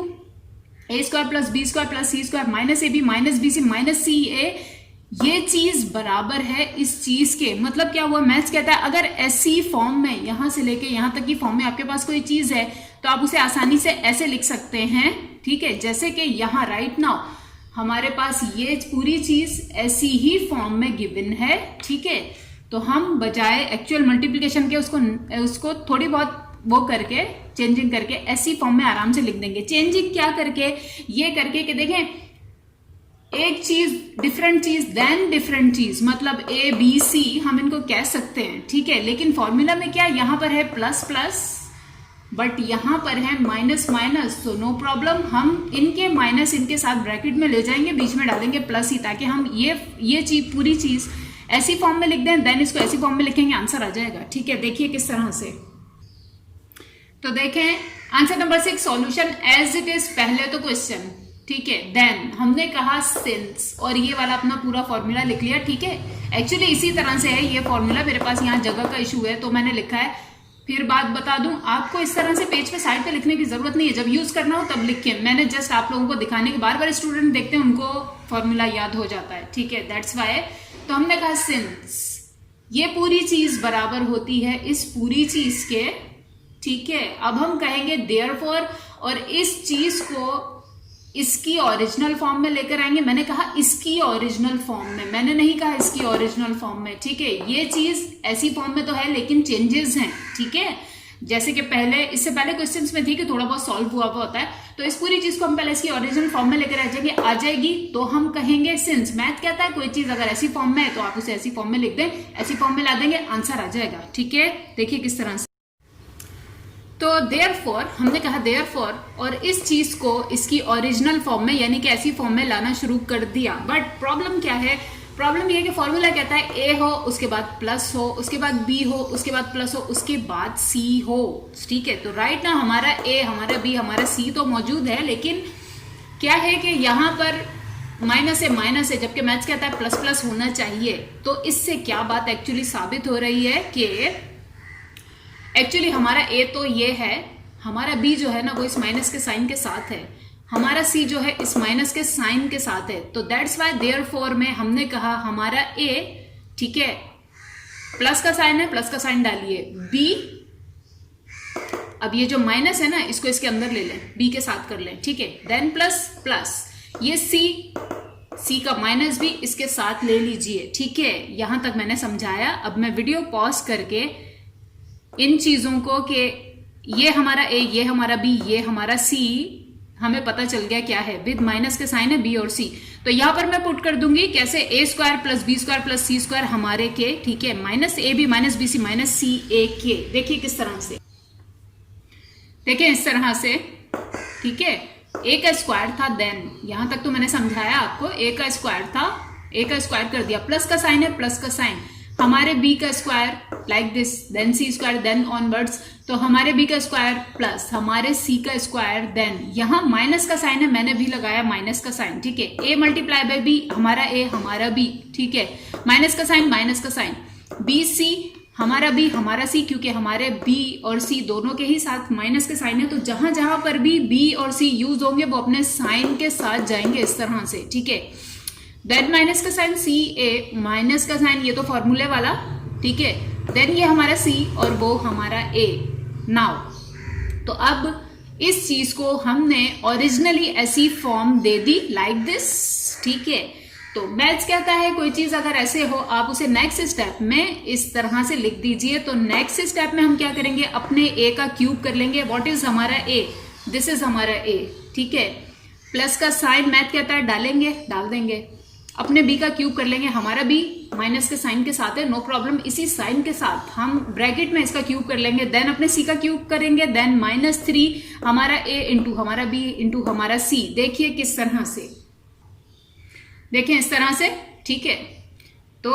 Speaker 1: A square plus B square plus C square minus A B minus B C minus C A, ये चीज बराबर है इस चीज के। मतलब क्या हुआ, मैथ्स कहता है अगर ऐसी फॉर्म में यहां से लेके यहां तक की फॉर्म में आपके पास कोई चीज है तो आप उसे आसानी से ऐसे लिख सकते हैं, ठीक है। जैसे कि यहां राइट नाउ हमारे पास ये पूरी चीज ऐसी ही फॉर्म में गिवन है, ठीक है। तो हम बजाय एक्चुअल मल्टीप्लिकेशन के उसको थोड़ी बहुत वो करके चेंजिंग करके ऐसी फॉर्म में आराम से लिख देंगे। चेंजिंग क्या करके, ये करके कि देखें एक चीज डिफरेंट चीज देन डिफरेंट चीज, मतलब ए बी सी हम इनको कह सकते हैं, ठीक है। लेकिन फॉर्मूला में क्या, यहां पर है प्लस प्लस बट यहां पर है माइनस माइनस, तो नो प्रॉब्लम, हम इनके माइनस इनके साथ ब्रैकेट में ले जाएंगे, बीच में डालेंगे प्लस ही, ताकि हम ये चीज पूरी चीज ऐसी फॉर्म में लिख दें, देन इसको ऐसी फॉर्म में लिखेंगे, आंसर आ जाएगा, ठीक है। देखिए किस तरह से, तो देखें answer number 6 solution as it is, पहले तो क्वेश्चन, ठीक है, देन हमने कहा सिंस, और ये वाला अपना पूरा फॉर्मूला लिख लिया, ठीक है। एक्चुअली इसी तरह से है ये फॉर्मूला, मेरे पास यहाँ जगह का इशू है तो मैंने लिखा है। फिर बात बता दूं, आपको इस तरह से पेज पे साइड पे लिखने की जरूरत नहीं है, जब यूज करना हो तब लिखें। मैंने जस्ट आप लोगों को दिखाने के, बार बार स्टूडेंट देखते हैं उनको फॉर्मूला याद हो जाता है, ठीक है, दैट्स वाई। तो हमने कहा सिंस ये पूरी चीज बराबर होती है इस पूरी चीज के, ठीक है। अब हम कहेंगे देयरफॉर, और इस चीज को इसकी ओरिजिनल फॉर्म में लेकर आएंगे। मैंने कहा इसकी ओरिजिनल फॉर्म में, मैंने नहीं कहा इसकी ओरिजिनल फॉर्म में, ठीक है। ये चीज ऐसी फॉर्म में तो है लेकिन चेंजेस हैं, ठीक है। जैसे कि पहले, इससे पहले क्वेश्चंस में थी कि थोड़ा बहुत सॉल्व हुआ होता है, तो इस पूरी चीज को हम पहले इसकी ओरिजिनल फॉर्म में लेकर आ जाएगी तो हम कहेंगे सिंस। मैथ कहता है कोई चीज अगर ऐसी फॉर्म में है तो आप उसे ऐसी फॉर्म में लिख दें, ऐसी फॉर्म में ला देंगे, आंसर आ जाएगा, ठीक है। देखिए किस तरह से, तो देयरफॉर हमने कहा देयरफॉर, और इस चीज को इसकी ओरिजिनल फॉर्म में यानी कि ऐसी फॉर्म में लाना शुरू कर दिया। बट प्रॉब्लम क्या है, प्रॉब्लम ये है कि फॉर्मूला कहता है ए हो, उसके बाद प्लस हो, उसके बाद बी हो, उसके बाद प्लस हो, उसके बाद सी हो, ठीक है। तो राइट ना हमारा ए, हमारा बी, हमारा सी तो मौजूद है, लेकिन क्या है कि यहाँ पर माइनस है, जबकि मैथ्स कहता है प्लस प्लस होना चाहिए। तो इससे क्या बात एक्चुअली साबित हो रही है कि एक्चुअली हमारा ए तो ये है, हमारा बी जो है ना वो इस माइनस के साइन के साथ है, हमारा सी जो है इस माइनस के साइन के साथ है। तो दैट्स वाई देयरफॉर में हमने कहा हमारा ए, ठीक है, प्लस का साइन है, प्लस का साइन डालिए, बी, अब ये जो माइनस है ना इसको इसके अंदर ले लें, बी के साथ कर लें, ठीक है, देन प्लस प्लस, ये सी का माइनस भी इसके साथ ले लीजिए, ठीक है। यहां तक मैंने समझाया। अब मैं वीडियो पॉज करके इन चीजों को कि ये हमारा ए, ये हमारा बी, ये हमारा सी, हमें पता चल गया क्या है, विद माइनस के साइन है बी और सी। तो यहां पर मैं पुट कर दूंगी कैसे, A square plus B square plus C square हमारे के, ठीक है, minus A B minus B C minus C A के। देखिए किस तरह से, देखिए इस तरह से, ठीक है। ए का स्क्वायर था, देन यहां तक तो मैंने समझाया आपको, ए का स्क्वायर था, ए का स्क्वायर कर दिया, प्लस का साइन है, प्लस का साइन, हमारे बी का square like this, then C square, then onwards, तो हमारे बी का स्क्वायर प्लस हमारे सी का स्क्वायर, देन यहां माइनस का साइन है, मैंने भी लगाया माइनस का साइन, ठीक है। ए मल्टीप्लाई बाय बी, हमारा ए हमारा बी, ठीक है, माइनस का साइन माइनस का साइन, बी सी हमारा बी हमारा सी, क्योंकि हमारे बी और सी दोनों के ही साथ माइनस के साइन है, तो जहां जहां पर भी बी और सी यूज होंगे वो अपने साइन के साथ जाएंगे इस तरह से, ठीक है। देन माइनस का साइन सी ए, माइनस का साइन ये तो फॉर्मूले वाला, ठीक है, देन ये हमारा सी और वो हमारा ए। नाउ तो अब इस चीज को हमने ओरिजिनली ऐसी form they the like this, ठीक है। तो मैथ्स कहता है कोई चीज अगर ऐसे हो आप उसे नेक्स्ट स्टेप में इस तरह से लिख दीजिए। तो नेक्स्ट स्टेप में हम क्या करेंगे, अपने ए का क्यूब कर लेंगे। व्हाट इज हमारा ए, दिस इज हमारा ए, ठीक है। प्लस का साइन मैथ कहता है डालेंगे, डाल देंगे, अपने बी का क्यूब कर लेंगे, हमारा बी माइनस के साइन के साथ है, नो प्रॉब्लम, इसी साइन के साथ हम ब्रैकेट में इसका क्यूब कर लेंगे, देन अपने सी का क्यूब करेंगे, देन -3 हमारा ए इंटू हमारा बी इंटू हमारा सी। देखिए किस तरह से, देखिए इस तरह से, ठीक है। तो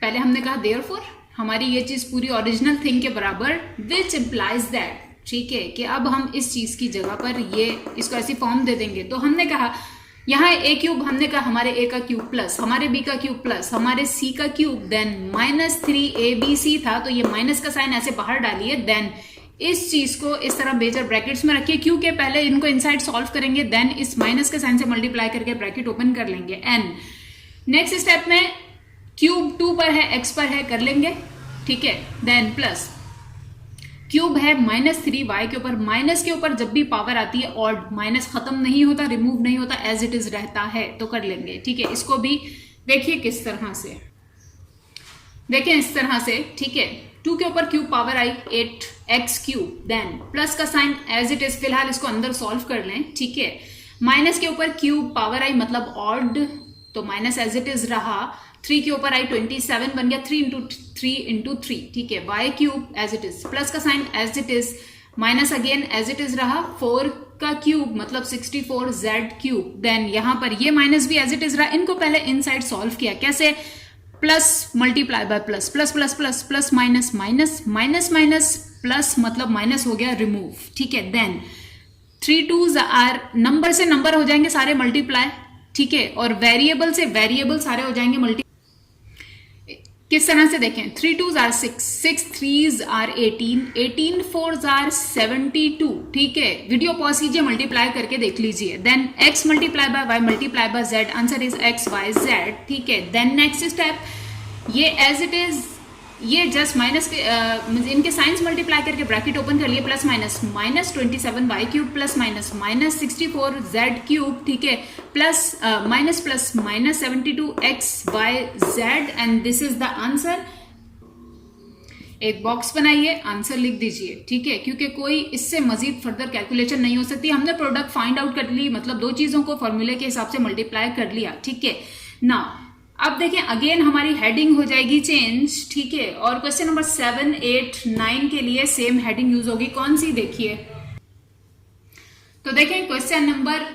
Speaker 1: पहले हमने कहा देयरफॉर, हमारी ये चीज पूरी ओरिजिनल थिंग के बराबर, विच इम्प्लाइज दैट, ठीक है, कि अब हम इस चीज की जगह पर ये इसको ऐसी फॉर्म दे देंगे। तो हमने कहा यहाँ ए क्यूब, हमने कहा हमारे ए का क्यूब प्लस हमारे बी का क्यूब प्लस हमारे सी का cube, then -3 A B C था, तो ये माइनस का साइन ऐसे बाहर डालिए, देन इस चीज को इस तरह मेजर ब्रैकेट्स में रखिए, क्योंकि पहले इनको इनसाइड सॉल्व करेंगे, देन इस माइनस के साइन से मल्टीप्लाई करके ब्रैकेट ओपन कर लेंगे। एन नेक्स्ट स्टेप में क्यूब 2 पर है, एक्स पर है, कर लेंगे, ठीक है, देन प्लस क्यूब है -3 वाई के ऊपर, माइनस के ऊपर जब भी पावर आती है ऑड, माइनस खत्म नहीं होता, रिमूव नहीं होता, एज इट इज रहता है, तो कर लेंगे, ठीक है। इसको भी देखिए किस तरह से, देखें इस तरह से, ठीक है, 2 के ऊपर क्यूब पावर आई 8x क्यूब, देन प्लस का साइन एज इट इज, फिलहाल इसको अंदर सॉल्व कर लें, ठीक है। माइनस के ऊपर क्यूब पावर आई मतलब ऑड, तो माइनस एज इट इज रहा। 3 के ऊपर आई 27 बन गया 3 इंटू 3, ठीक है। y cube as it is, plus का sign as it is, minus again as it is रहा। 4 का क्यूब मतलब 64 z क्यूब, देन यहां पर ये माइनस भी एज इट इज रहा। इनको पहले इनसाइड सॉल्व किया, कैसे? Plus multiply by plus, plus plus plus plus minus minus minus minus plus, मतलब माइनस हो गया रिमूव, ठीक है। देन 3 2s आर, नंबर से नंबर हो जाएंगे सारे मल्टीप्लाई, ठीक है, और वेरिएबल से वेरिएबल सारे हो जाएंगे मल्टी। किस तरह से देखें, 3 2s are 6, 6 3s are 18, 18 4s are 72, ठीक है। वीडियो पॉज कीजिए, मल्टीप्लाई करके देख लीजिए। Then x multiply by y multiply by z, answer is x y z, ठीक है। देन नेक्स्ट स्टेप, ये एज इट इज, ये जस्ट माइनस के इनके साइंस मल्टीप्लाई करके ब्रैकेट ओपन कर लिए, plus minus minus 27 y cube plus minus minus 64 z cube, ठीक है, plus minus plus minus 72 x y z, and this is the answer. एक बॉक्स बनाइए, आंसर लिख दीजिए, ठीक है, क्योंकि कोई इससे मजीद फर्दर कैलकुलेशन नहीं हो सकती। हमने प्रोडक्ट फाइंड आउट कर ली, मतलब दो चीजों को फॉर्मूले के हिसाब से मल्टीप्लाई कर लिया, ठीक है ना। अब देखें अगेन हमारी हेडिंग हो जाएगी चेंज, ठीक है, और क्वेश्चन नंबर 7 8 9 के लिए सेम हेडिंग यूज होगी। कौन सी? देखिए, तो देखें क्वेश्चन नंबर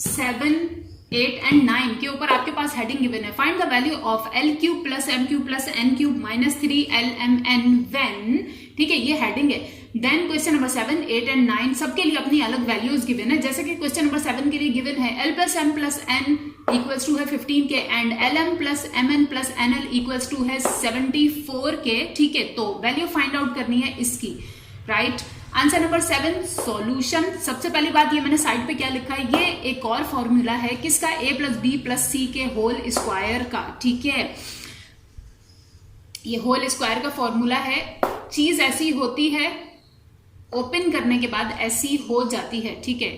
Speaker 1: 7 8 एंड 9 के ऊपर आपके पास हेडिंग गिवन है, find the value of l cube plus m cube plus n cube minus 3lmn when, ठीक है, ये हेडिंग है। देन क्वेश्चन नंबर 7 8 एंड 9 सबके लिए अपनी अलग वैल्यूज गिवन है। जैसे कि क्वेश्चन नंबर 7 के लिए गिवन है l plus m plus n equals to है 15 के, and lm plus mn plus nl equals to है 74 के, ठीक है। तो वैल्यू फाइंड आउट करनी है इसकी, राइट। Answer number 7 solution. सबसे पहली बात, ये मैंने साइड पे क्या लिखा है, ये एक और फॉर्मूला है किसका, a प्लस बी प्लस सी के होल स्क्वायर का, ठीक है। ये होल स्क्वायर का फॉर्मूला है। चीज ऐसी होती है, ओपन करने के बाद ऐसी हो जाती है, ठीक है,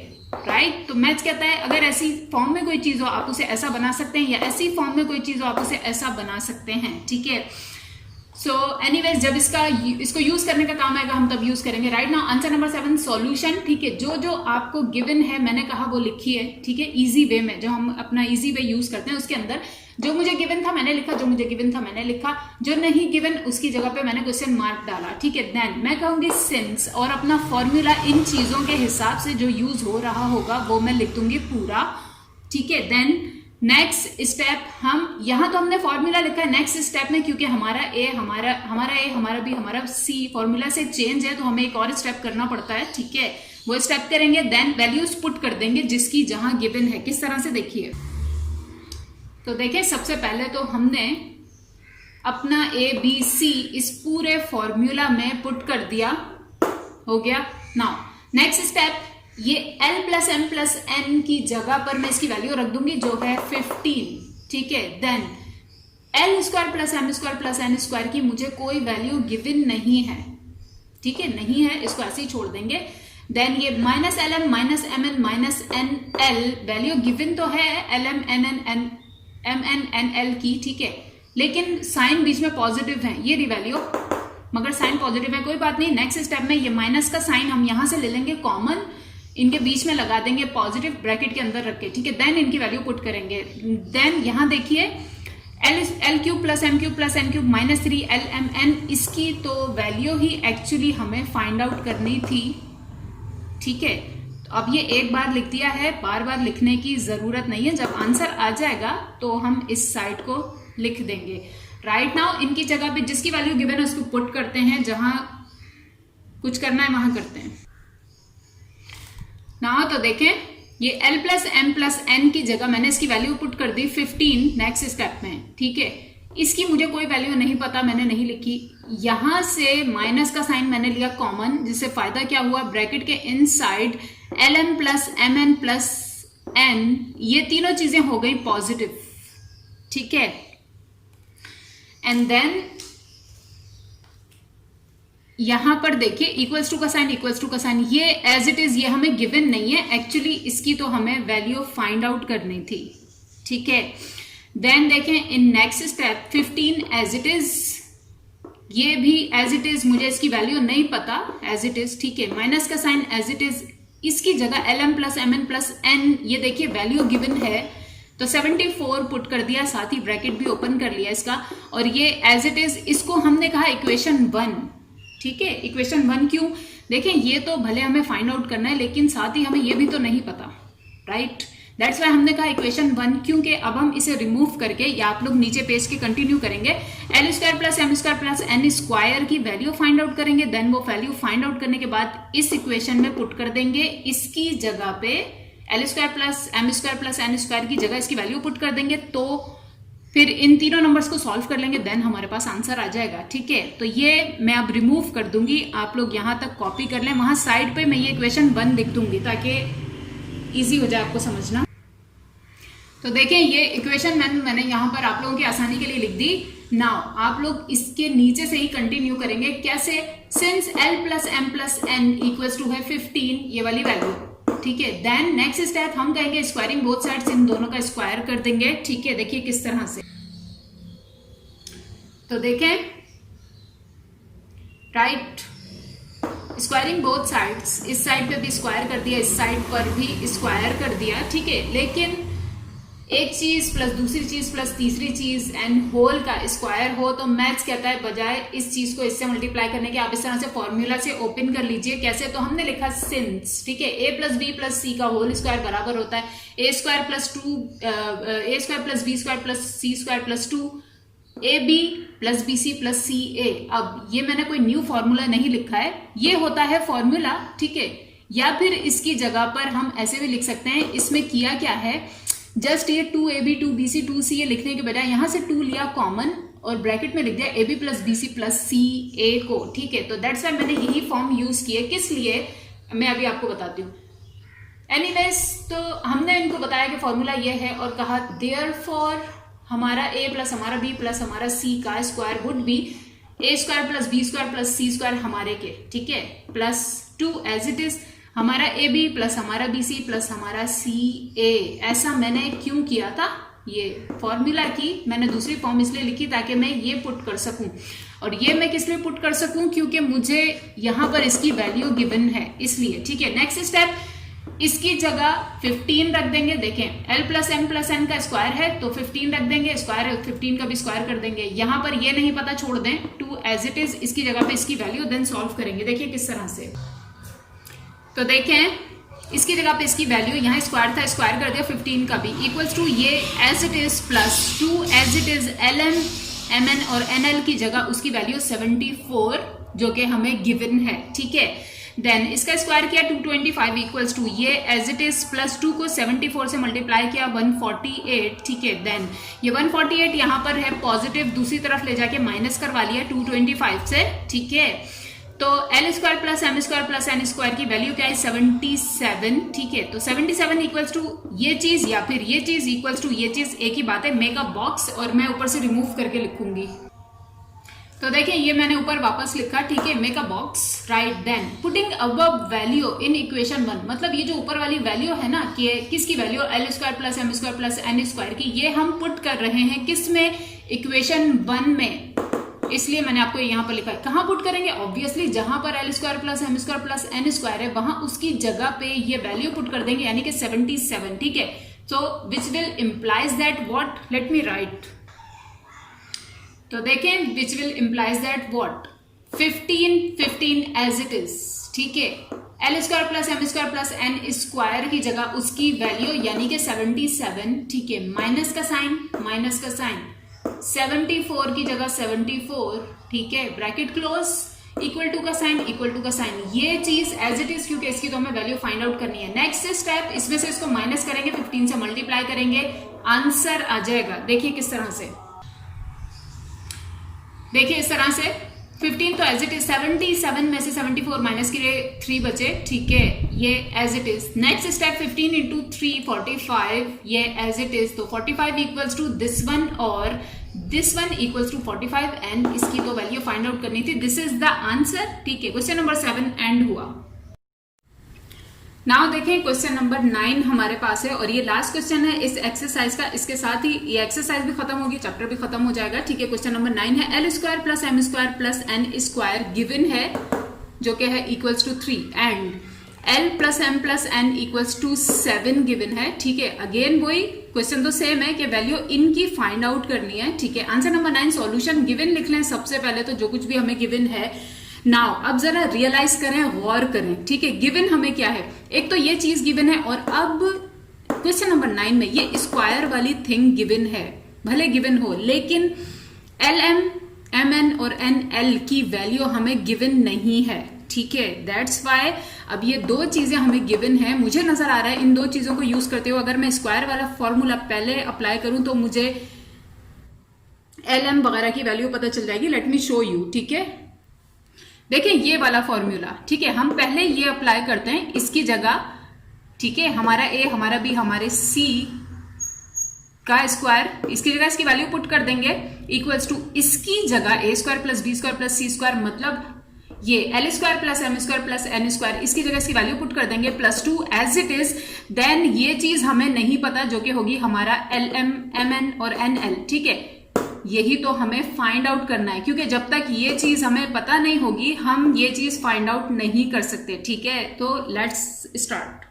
Speaker 1: राइट। तो मैथ्स कहता है अगर ऐसी फॉर्म में कोई चीज हो आप उसे ऐसा बना सकते हैं, या ऐसी फॉर्म में कोई चीज हो आप उसे ऐसा बना सकते हैं, ठीक है। सो एनीवेज, जब इसको यूज करने का काम आएगा हम तब यूज करेंगे, राइट ना। आंसर नंबर 7 सॉल्यूशन, ठीक है। जो आपको गिवन है मैंने कहा वो लिखिए, ठीक है, इजी वे में, जो हम अपना इजी वे यूज करते हैं उसके अंदर जो मुझे गिवन था मैंने लिखा, जो मुझे गिवन था मैंने लिखा, जो नहीं गिवन उसकी जगह पे मैंने क्वेश्चन मार्क डाला, ठीक है। देन मैं कहूंगी सिंस, और अपना फॉर्मूला इन चीजों के हिसाब से जो यूज हो रहा होगा वो मैं लिख दूंगी पूरा, ठीक है। देन नेक्स्ट स्टेप, हम यहां तो हमने फॉर्मूला लिखा है, नेक्स्ट स्टेप में क्योंकि हमारा ए हमारा बी हमारा सी फॉर्मूला से चेंज है तो हमें एक और स्टेप करना पड़ता है, ठीक है, वो स्टेप करेंगे। देन वैल्यूज पुट कर देंगे जिसकी जहां गिवन है। किस तरह से, देखिए, तो देखें सबसे पहले तो हमने अपना ए बी सी इस पूरे फॉर्मूला में पुट कर दिया, हो गया। नाउ नेक्स्ट स्टेप, ये l plus m plus n की जगह पर मैं इसकी वैल्यू रख दूंगी जो है 15, ठीक है। Then l square plus m square plus n square की मुझे कोई वैल्यू गिवन नहीं है, ठीक है, नहीं है, इसको ऐसे ही छोड़ देंगे। देन ये minus lm minus mn minus nl value given तो है lm mn nl की, ठीक है, लेकिन साइन बीच में पॉजिटिव है, ये वैल्यू, मगर साइन पॉजिटिव है, कोई बात नहीं। नेक्स्ट स्टेप में ये माइनस का साइन हम यहां से ले लेंगे कॉमन, इनके बीच में लगा देंगे पॉजिटिव ब्रैकेट के अंदर रख के, ठीक है। देन इनकी वैल्यू पुट करेंगे। देन यहां देखिए l cube plus m cube plus n cube minus 3lmn, इसकी तो वैल्यू ही एक्चुअली हमें फाइंड आउट करनी थी, ठीक है। तो अब ये एक बार लिख दिया है, बार बार लिखने की जरूरत नहीं है, जब आंसर आ जाएगा तो हम इस साइड को लिख देंगे। राइट नाउ इनकी जगह पे जिसकी वैल्यू गिवन है उसको पुट करते हैं, जहां कुछ करना है वहां करते हैं ना। तो देखें ये l plus m plus n की जगह मैंने इसकी वैल्यू पुट कर दी 15 नेक्स्ट स्टेप में, ठीक है। इसकी मुझे कोई वैल्यू नहीं पता, मैंने नहीं लिखी। यहां से माइनस का साइन मैंने लिया कॉमन, जिससे फायदा क्या हुआ, ब्रैकेट के inside lm plus mn plus n, ये तीनों चीजें हो गई पॉजिटिव, ठीक है। एंड देन यहां पर देखिए इक्वल्स टू का साइन, इक्वल्स टू का साइन, ये एज इट इज, ये हमें गिवन नहीं है एक्चुअली, इसकी तो हमें वैल्यू फाइंड आउट करनी थी, ठीक है। देन देखें in next step 15 as it is, ये भी एज इट इज, मुझे इसकी वैल्यू नहीं पता, एज इट इज, ठीक है, माइनस का साइन एज इट इज, इसकी जगह lm plus mn plus n, ये देखिए वैल्यू गिवन है तो 74 पुट कर दिया, साथ ही ब्रैकेट भी ओपन कर लिया इसका, और ये एज इट इज, इसको हमने कहा इक्वेशन 1, ठीक है, इक्वेशन 1 क्यों, देखें ये तो भले हमें फाइंड आउट करना है लेकिन साथ ही हमें ये भी तो नहीं पता, राइट, दैट्स वाई हमने कहा इक्वेशन 1, क्योंकि अब हम इसे रिमूव करके, या आप लोग नीचे पेज के कंटिन्यू करेंगे, l square plus M square plus N square की वैल्यू फाइंड आउट करेंगे, देन वो वैल्यू फाइंड आउट करने के बाद इस इक्वेशन में पुट कर देंगे, इसकी जगह पे l square plus M square plus N square की जगह इसकी वैल्यू पुट कर देंगे, तो फिर इन तीनों नंबर्स को सॉल्व कर लेंगे, देन हमारे पास आंसर आ जाएगा, ठीक है। तो ये मैं अब रिमूव कर दूंगी, आप लोग यहां तक कॉपी कर लें, वहां साइड पे मैं ये इक्वेशन 1 लिख दूंगी ताकि इजी हो जाए आपको समझना। तो देखें ये इक्वेशन मैंने यहां पर आप लोगों की आसानी के लिए लिख दी। नाउ आप लोग इसके नीचे से ही कंटिन्यू करेंगे, कैसे, since l plus m plus n equals to है 15, ये वाली वैल्यू, ठीक है। देन नेक्स्ट स्टेप हम कहेंगे स्क्वायरिंग बोथ साइड्स, इन दोनों का स्क्वायर कर देंगे, ठीक है। देखिए किस तरह से, तो देखें, राइट, स्क्वायरिंग बोथ साइड्स, इस साइड पे भी स्क्वायर कर दिया, इस साइड पर भी स्क्वायर कर दिया, ठीक है। लेकिन एक चीज प्लस दूसरी चीज प्लस तीसरी चीज एंड होल का स्क्वायर हो तो मैथ्स कहता है बजाय इस चीज को इससे मल्टीप्लाई करने के आप इस तरह से फॉर्मूला से ओपन कर लीजिए। कैसे, तो हमने लिखा सिंस, ठीक है, A plus B plus C का होल स्क्वायर बराबर होता है A square plus B square plus C square plus 2 A B plus B C plus C A. अब ये मैंने कोई न्यू फॉर्मूला नहीं लिखा है, ये होता है फॉर्मूला, ठीक है। या फिर इसकी जगह पर हम ऐसे भी लिख सकते हैं, इसमें किया क्या है, जस्ट ये 2ab 2bc 2ca लिखने के बजाय यहां से 2 लिया कॉमन और ब्रैकेट में लिख दिया ab plus bc plus ca को, ठीक है। तो दैट्स वाई मैंने यही फॉर्म यूज किए, किस लिए मैं अभी आपको बताती हूँ। एनीवेज, तो हमने इनको बताया कि फॉर्मूला ये है और कहा देयरफॉर हमारा a प्लस हमारा b प्लस हमारा c का square would be a square plus b square plus c square हमारे के, ठीक है, प्लस 2 एज इट इज हमारा ए बी प्लस हमारा बी सी प्लस हमारा सी ए। ऐसा मैंने क्यों किया था, ये फॉर्मूला की मैंने दूसरी फॉर्म इसलिए लिखी ताकि मैं ये पुट कर सकूं, और ये मैं किस लिए पुट कर सकूं, क्योंकि मुझे यहां पर इसकी वैल्यू गिवन है इसलिए, ठीक है। नेक्स्ट स्टेप, इसकी जगह 15 रख देंगे, देखें l plus m plus n का स्क्वायर है तो 15 रख देंगे, स्क्वायर है 15 का भी स्क्वायर कर देंगे। यहां पर ये नहीं पता छोड़ दें, 2 एज इट इज, इसकी जगह पे इसकी वैल्यू, देन सॉल्व करेंगे। देखिए किस तरह से, तो देखें इसकी जगह पे इसकी वैल्यू, यहाँ स्क्वायर था स्क्वायर कर दिया 15 का भी, इक्वल्स टू ये as it is plus 2 as it is l M M N और एन एल की जगह उसकी वैल्यू 74 जो कि हमें गिवन है, ठीक है। देन इसका स्क्वायर किया 225 इक्वल्स टू ये एज इट इज प्लस 2 को 74 से मल्टीप्लाई किया 148, ठीक है। देन ये 148 यहाँ पर है पॉजिटिव, दूसरी तरफ ले जाके माइनस करवा लिया 225 से, ठीक है। तो l square plus M square plus N square की वैल्यू क्या है 77, ठीक है। तो 77 इक्वल्स टू ये चीज या फिर ये चीज इक्वल्स टू ये चीज, एक ही बात है, मेक अ बॉक्स, और मैं ऊपर से रिमूव करके लिखूंगी। तो देखिए ये मैंने ऊपर वापस लिखा, ठीक है, make a box, right. Then putting above value in equation 1, मतलब ये जो ऊपर वाली वैल्यू है ना, कि किसकी value l square plus M square plus N square की, ये हम पुट कर रहे हैं किस में, इक्वेशन 1 में, इसलिए मैंने आपको यहाँ पर लिखा है। कहाँ पुट करेंगे, ऑब्वियसली जहां पर l square plus M square plus N square है वहां उसकी जगह पे ये वैल्यू पुट कर देंगे, यानी कि 77, ठीक है। So which will implies that what, let me write, तो देखें which will implies that what, 15 as it is, ठीक है। L square plus M square plus N square की जगह उसकी वैल्यू यानी कि 77, ठीक है, माइनस का साइन 74 की जगह 74, ठीक है, ब्रैकेट क्लोज, इक्वल टू का साइन, ये चीज एज इट इज, क्योंकि इसकी तो हमें वैल्यू फाइंड आउट करनी है। नेक्स्ट स्टेप, इसमें से इसको माइनस करेंगे, 15 से मल्टीप्लाई करेंगे, आंसर आ जाएगा। देखिए किस तरह से, देखिए इस तरह से 15 तो एज इट इज, 77 में से 74 माइनस के 3 बचे, ठीक है, ये as it is. Next step 15 into 3 45, ये एज इट इज, तो 45 इक्वल्स टू दिस वन और this one equals to 45 and इसकी तो वैल्यू फाइंड आउट करनी थी। दिस इज द आंसर, ठीक है। क्वेश्चन नंबर 7 एंड हुआ। नाउ देखें क्वेश्चन नंबर 9 हमारे पास है और ये लास्ट क्वेश्चन है इस एक्सरसाइज का। इसके साथ ही ये एक्सरसाइज भी खत्म होगी, चैप्टर भी खत्म हो जाएगा। ठीक है, क्वेश्चन नंबर 9 है L square plus M square plus N square given है जो कि है equals to 3 and l plus m plus n equals to 7 given है। ठीक है, अगेन वही क्वेश्चन तो सेम है कि वैल्यू इनकी फाइंड आउट करनी है। ठीक है, आंसर नंबर 9 सॉल्यूशन गिवन लिख लें सबसे पहले तो, जो कुछ भी हमें गिवन है। नाउ अब जरा रियलाइज करें, गौर करें। ठीक है, गिवन हमें क्या है, एक तो ये चीज गिवन है और अब क्वेश्चन नंबर 9 में ये स्क्वायर वाली थिंग गिवन है। भले गिवन हो लेकिन एल एम एम एन और एन एल की वैल्यू हमें गिवन नहीं है। ठीक है, दैट्स वाई अब ये दो चीजें हमें गिवन है। मुझे नजर आ रहा है इन दो चीजों को यूज करते हुए अगर मैं स्क्वायर वाला फॉर्मूला पहले अप्लाई करूं तो मुझे एल एम वगैरह की वैल्यू पता चल जाएगी। Let me show you. ठीक है, देखिए ये वाला फॉर्मूला। ठीक है, हम पहले ये अप्लाई करते हैं इसकी जगह। ठीक है, हमारा ए हमारा बी हमारे सी का स्क्वायर, इसकी जगह इसकी वैल्यू पुट कर देंगे इक्वल्स टू इसकी जगह A square plus B square plus C square, मतलब ये L square plus M square plus N square, इसकी जगह इसकी वैल्यू पुट कर देंगे plus 2 as it is. Then ये चीज हमें नहीं पता जो कि होगी हमारा एल एम एम एन और एन एल। ठीक है, यही तो हमें फाइंड आउट करना है क्योंकि जब तक ये चीज हमें पता नहीं होगी हम ये चीज फाइंड आउट नहीं कर सकते। ठीक है, तो लेट्स स्टार्ट।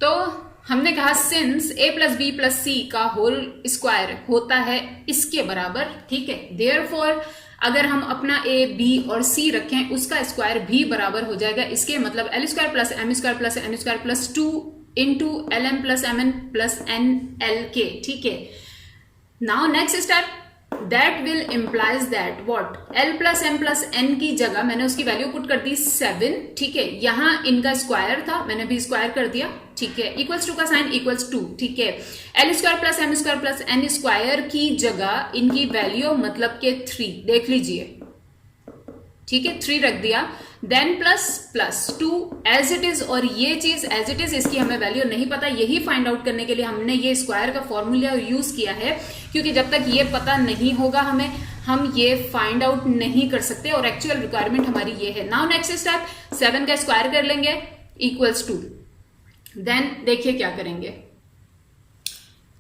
Speaker 1: तो हमने कहा since a plus B plus C का होल स्क्वायर होता है इसके बराबर। ठीक है, देयरफॉर अगर हम अपना a b और c रखें उसका स्क्वायर भी बराबर हो जाएगा इसके, मतलब l square plus M square plus N square plus 2 into l m plus m n plus n l के। ठीक है, now next step that will implies that what l plus m plus n की जगह मैंने उसकी वैल्यू पुट कर दी 7। ठीक है, यहां इनका स्क्वायर था मैंने भी स्क्वायर कर दिया। ठीक है, इक्वल्स टू का साइन इक्वल्स टू। ठीक है, l square plus m square plus n square की जगह इनकी वैल्यू मतलब के 3 देख लीजिए। ठीक है, 3 रख दिया, then plus plus 2 as it is, और ये चीज एज इट इज इसकी हमें वैल्यू नहीं पता। यही फाइंड आउट करने के लिए हमने ये स्क्वायर का फॉर्मूला यूज किया है क्योंकि जब तक ये पता नहीं होगा हमें, हम ये फाइंड आउट नहीं कर सकते और एक्चुअल रिक्वायरमेंट हमारी ये है। नाउ नेक्स्ट स्टेप 7 का स्क्वायर कर लेंगे इक्वल्स टू, देन देखिए क्या करेंगे।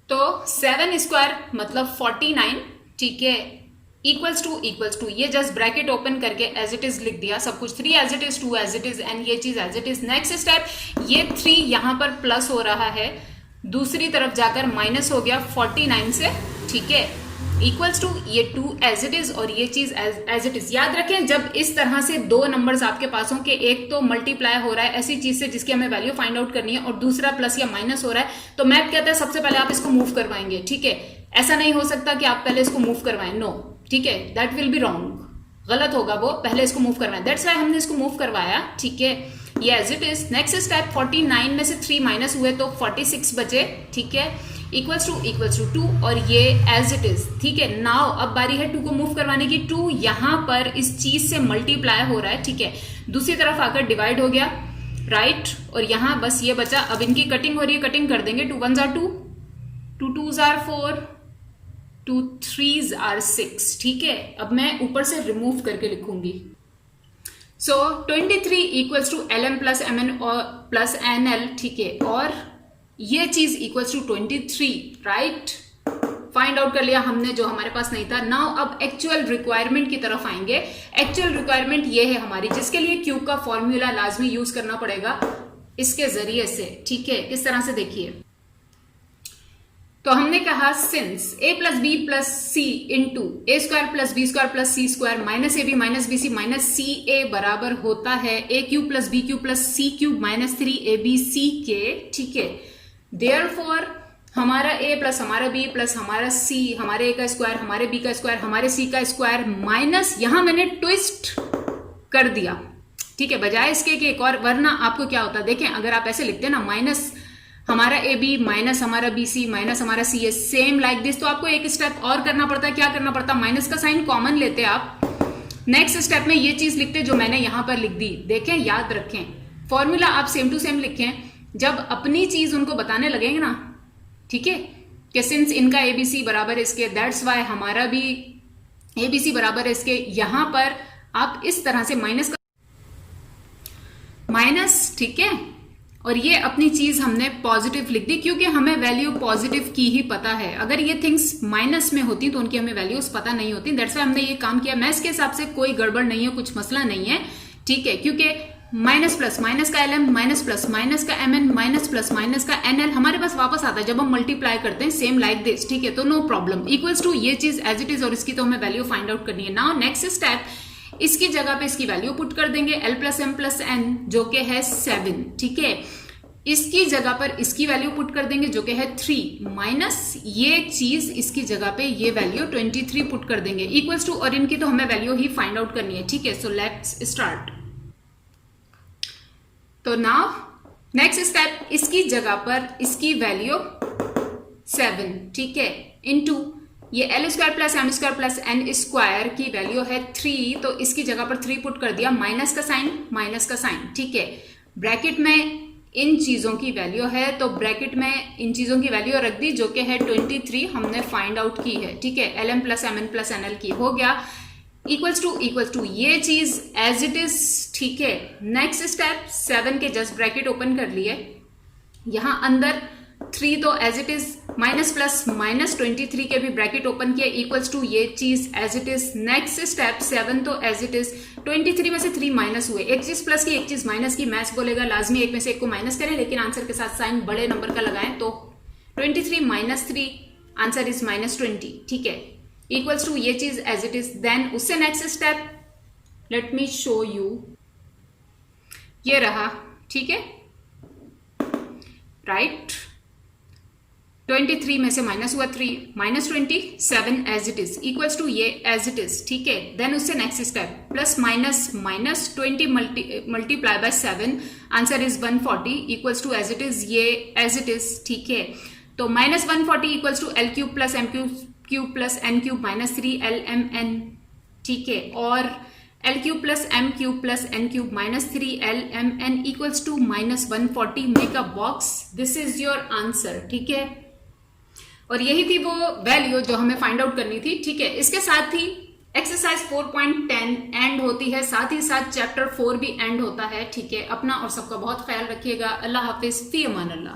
Speaker 1: तो 7 स्क्वायर मतलब 49। ठीक है, इक्वल्स टू ये जस्ट ब्रैकेट ओपन करके एज इट इज लिख दिया सब कुछ, 3 as it is 2 as it is and ये चीज as it is. Next step ये 3 यहां पर प्लस हो रहा है, दूसरी तरफ जाकर माइनस हो गया 49 से। ठीक है, इक्वल्स टू ये 2 एज इट इज और ये चीज एज इट इज। याद रखें जब इस तरह से दो नंबर्स आपके पास हों कि एक तो मल्टीप्लाई हो रहा है ऐसी चीज से जिसकी हमें वैल्यू फाइंड आउट करनी है और दूसरा प्लस या माइनस हो रहा है, तो मैथ कहता है सबसे पहले आप इसको मूव करवाएंगे। ठीक है, ऐसा नहीं हो सकता कि आप पहले इसको मूव करवाएं, नो। ठीक है, दैट विल बी रॉन्ग, गलत होगा वो, पहले इसको मूव करवाएं। दैट्स व्हाई हमने इसको मूव करवाया। ठीक है, ये as it is. Next step 49 में से 3 माइनस हुए तो 46 बचे। ठीक है, इक्वल्स टू 2 और ये एज इट इज। ठीक है, नाउ अब बारी है 2 को मूव करवाने की। 2 यहां पर इस चीज से मल्टीप्लाई हो रहा है। ठीक है, दूसरी तरफ आकर डिवाइड हो गया, राइट, और यहां बस ये बचा। अब इनकी कटिंग हो रही है, कटिंग कर देंगे। 2 1s are 2, 2 2s are 4, 2 3s are 6। ठीक है, अब मैं ऊपर से रिमूव करके लिखूंगी। So 23 equals to l m plus m N और प्लस एन एल। ठीक है, और ये चीज equals to 23, right, find out कर लिया हमने जो हमारे पास नहीं था। नाउ अब एक्चुअल रिक्वायरमेंट की तरफ आएंगे। एक्चुअल रिक्वायरमेंट ये है हमारी, जिसके लिए क्यूब का फॉर्मूला लाजमी यूज करना पड़ेगा इसके जरिए से। ठीक है, किस तरह से देखिए। तो हमने कहा since a plus B plus C into A square plus B square plus C square minus A B minus B C minus C A बराबर होता है a cube plus B cube plus C cube minus 3ab के। ठीक है, देयरफॉर हमारा a प्लस हमारा b प्लस हमारा c, हमारे a का स्क्वायर हमारे b का स्क्वायर हमारे c का स्क्वायर माइनस, यहां मैंने ट्विस्ट कर दिया। ठीक है, बजाय इसके कि एक और, वरना आपको क्या होता है देखें, अगर आप ऐसे लिखते हैं ना माइनस हमारा ए बी माइनस हमारा बी सी माइनस हमारा सी ए, सेम लाइक दिस, तो आपको एक स्टेप और करना पड़ता है। क्या करना पड़ता है, माइनस का साइन कॉमन लेते आप। नेक्स्ट स्टेप में ये चीज लिखते जो मैंने यहां पर लिख दी। देखें, याद रखें, फॉर्मूला आप सेम टू सेम लिखें। जब अपनी चीज उनको बताने लगेंगे ना, ठीक है, कि सिंस इनका एबीसी बराबर इसके, दैट्स वाई हमारा भी एबीसी बराबर इसके, यहां पर आप इस तरह से माइनस का माइनस, ठीक है। और ये अपनी चीज हमने पॉजिटिव लिख दी क्योंकि हमें वैल्यू पॉजिटिव की ही पता है। अगर ये थिंग्स माइनस में होती तो उनकी हमें वैल्यूज पता नहीं होती। दैट्स व्हाई हमने ये काम किया। मैथ्स के हिसाब से कोई गड़बड़ नहीं है, कुछ मसला नहीं है, ठीक है। क्योंकि माइनस प्लस माइनस का LM, माइनस प्लस माइनस का MN, माइनस प्लस माइनस का NL हमारे पास वापस आता है जब हम मल्टीप्लाई करते हैं, सेम लाइक दिस, ठीक है। तो नो प्रॉब्लम, इक्वल्स टू ये चीज एज इट इज और इसकी तो हमें वैल्यू फाइंड आउट करनी है। नाउ नेक्स्ट स्टेप, इसकी जगह पे इसकी वैल्यू पुट कर देंगे L plus M plus N जो कि है 7, ठीक है। इसकी जगह पर इसकी वैल्यू पुट कर देंगे जो कि है 3 माइनस ये चीज इसकी जगह पे ये वैल्यू 23 पुट कर देंगे इक्वल्स टू, और इनकी तो हमें वैल्यू ही फाइंड आउट करनी है, ठीक है। So let's start. तो नाउ नेक्स्ट स्टेप, इसकी जगह पर इसकी वैल्यू 7, ठीक है, इनटू ये L square plus M square plus N square की वैल्यू है 3, तो इसकी जगह पर 3 पुट कर दिया, माइनस का साइन, ठीक है। ब्रैकेट में इन चीजों की वैल्यू है तो ब्रैकेट में इन चीजों की वैल्यू रख दी जो कि है 23 हमने फाइंड आउट की है, ठीक है। LM plus MN plus NL की हो गया, इक्वल्स टू ये चीज एज इट इज, ठीक है। नेक्स्ट स्टेप, 7 के जस्ट ब्रैकेट ओपन कर लिए, यहां अंदर 3 तो as it is, minus plus minus 23 के भी ब्रैकेट ओपन किया, इक्वल्स टू ये चीज as it is. Next step 7 तो एज इट इज, 23 में से 3 माइनस हुए, एक चीज प्लस की एक चीज माइनस की, मैथ्स बोलेगा लाजमी एक में से एक को माइनस करें, लेकिन आंसर के साथ साइन बड़े नंबर का लगाएं, तो 23 माइनस 3 आंसर इज -20, ठीक है, इक्वल्स टू ये चीज एज इट इज। देन उससे next step, let me show you, ये रहा, ठीक है, राइट। 23 में से माइनस हुआ 3, -27 as it is, equals to ये एज इट इज, ठीक है। देन उससे next step, plus minus minus 20 multiply by 7 answer is 140, equals to as it is, ये एज इट इज, ठीक है। तो -140 equals to L cube plus M cube plus N cube -3 LMN, ठीक है। और L cube plus M cube plus N cube -3 LMN equals to -140, make a box, this is your answer, ठीक है। और यही थी वो वैल्यू जो हमें फाइंड आउट करनी थी, ठीक है। इसके साथ ही एक्सरसाइज 4.10 एंड होती है, साथ ही साथ चैप्टर 4 भी एंड होता है, ठीक है। अपना और सबका बहुत ख्याल रखिएगा। अल्लाह हाफिज, फी अमान अल्लाह।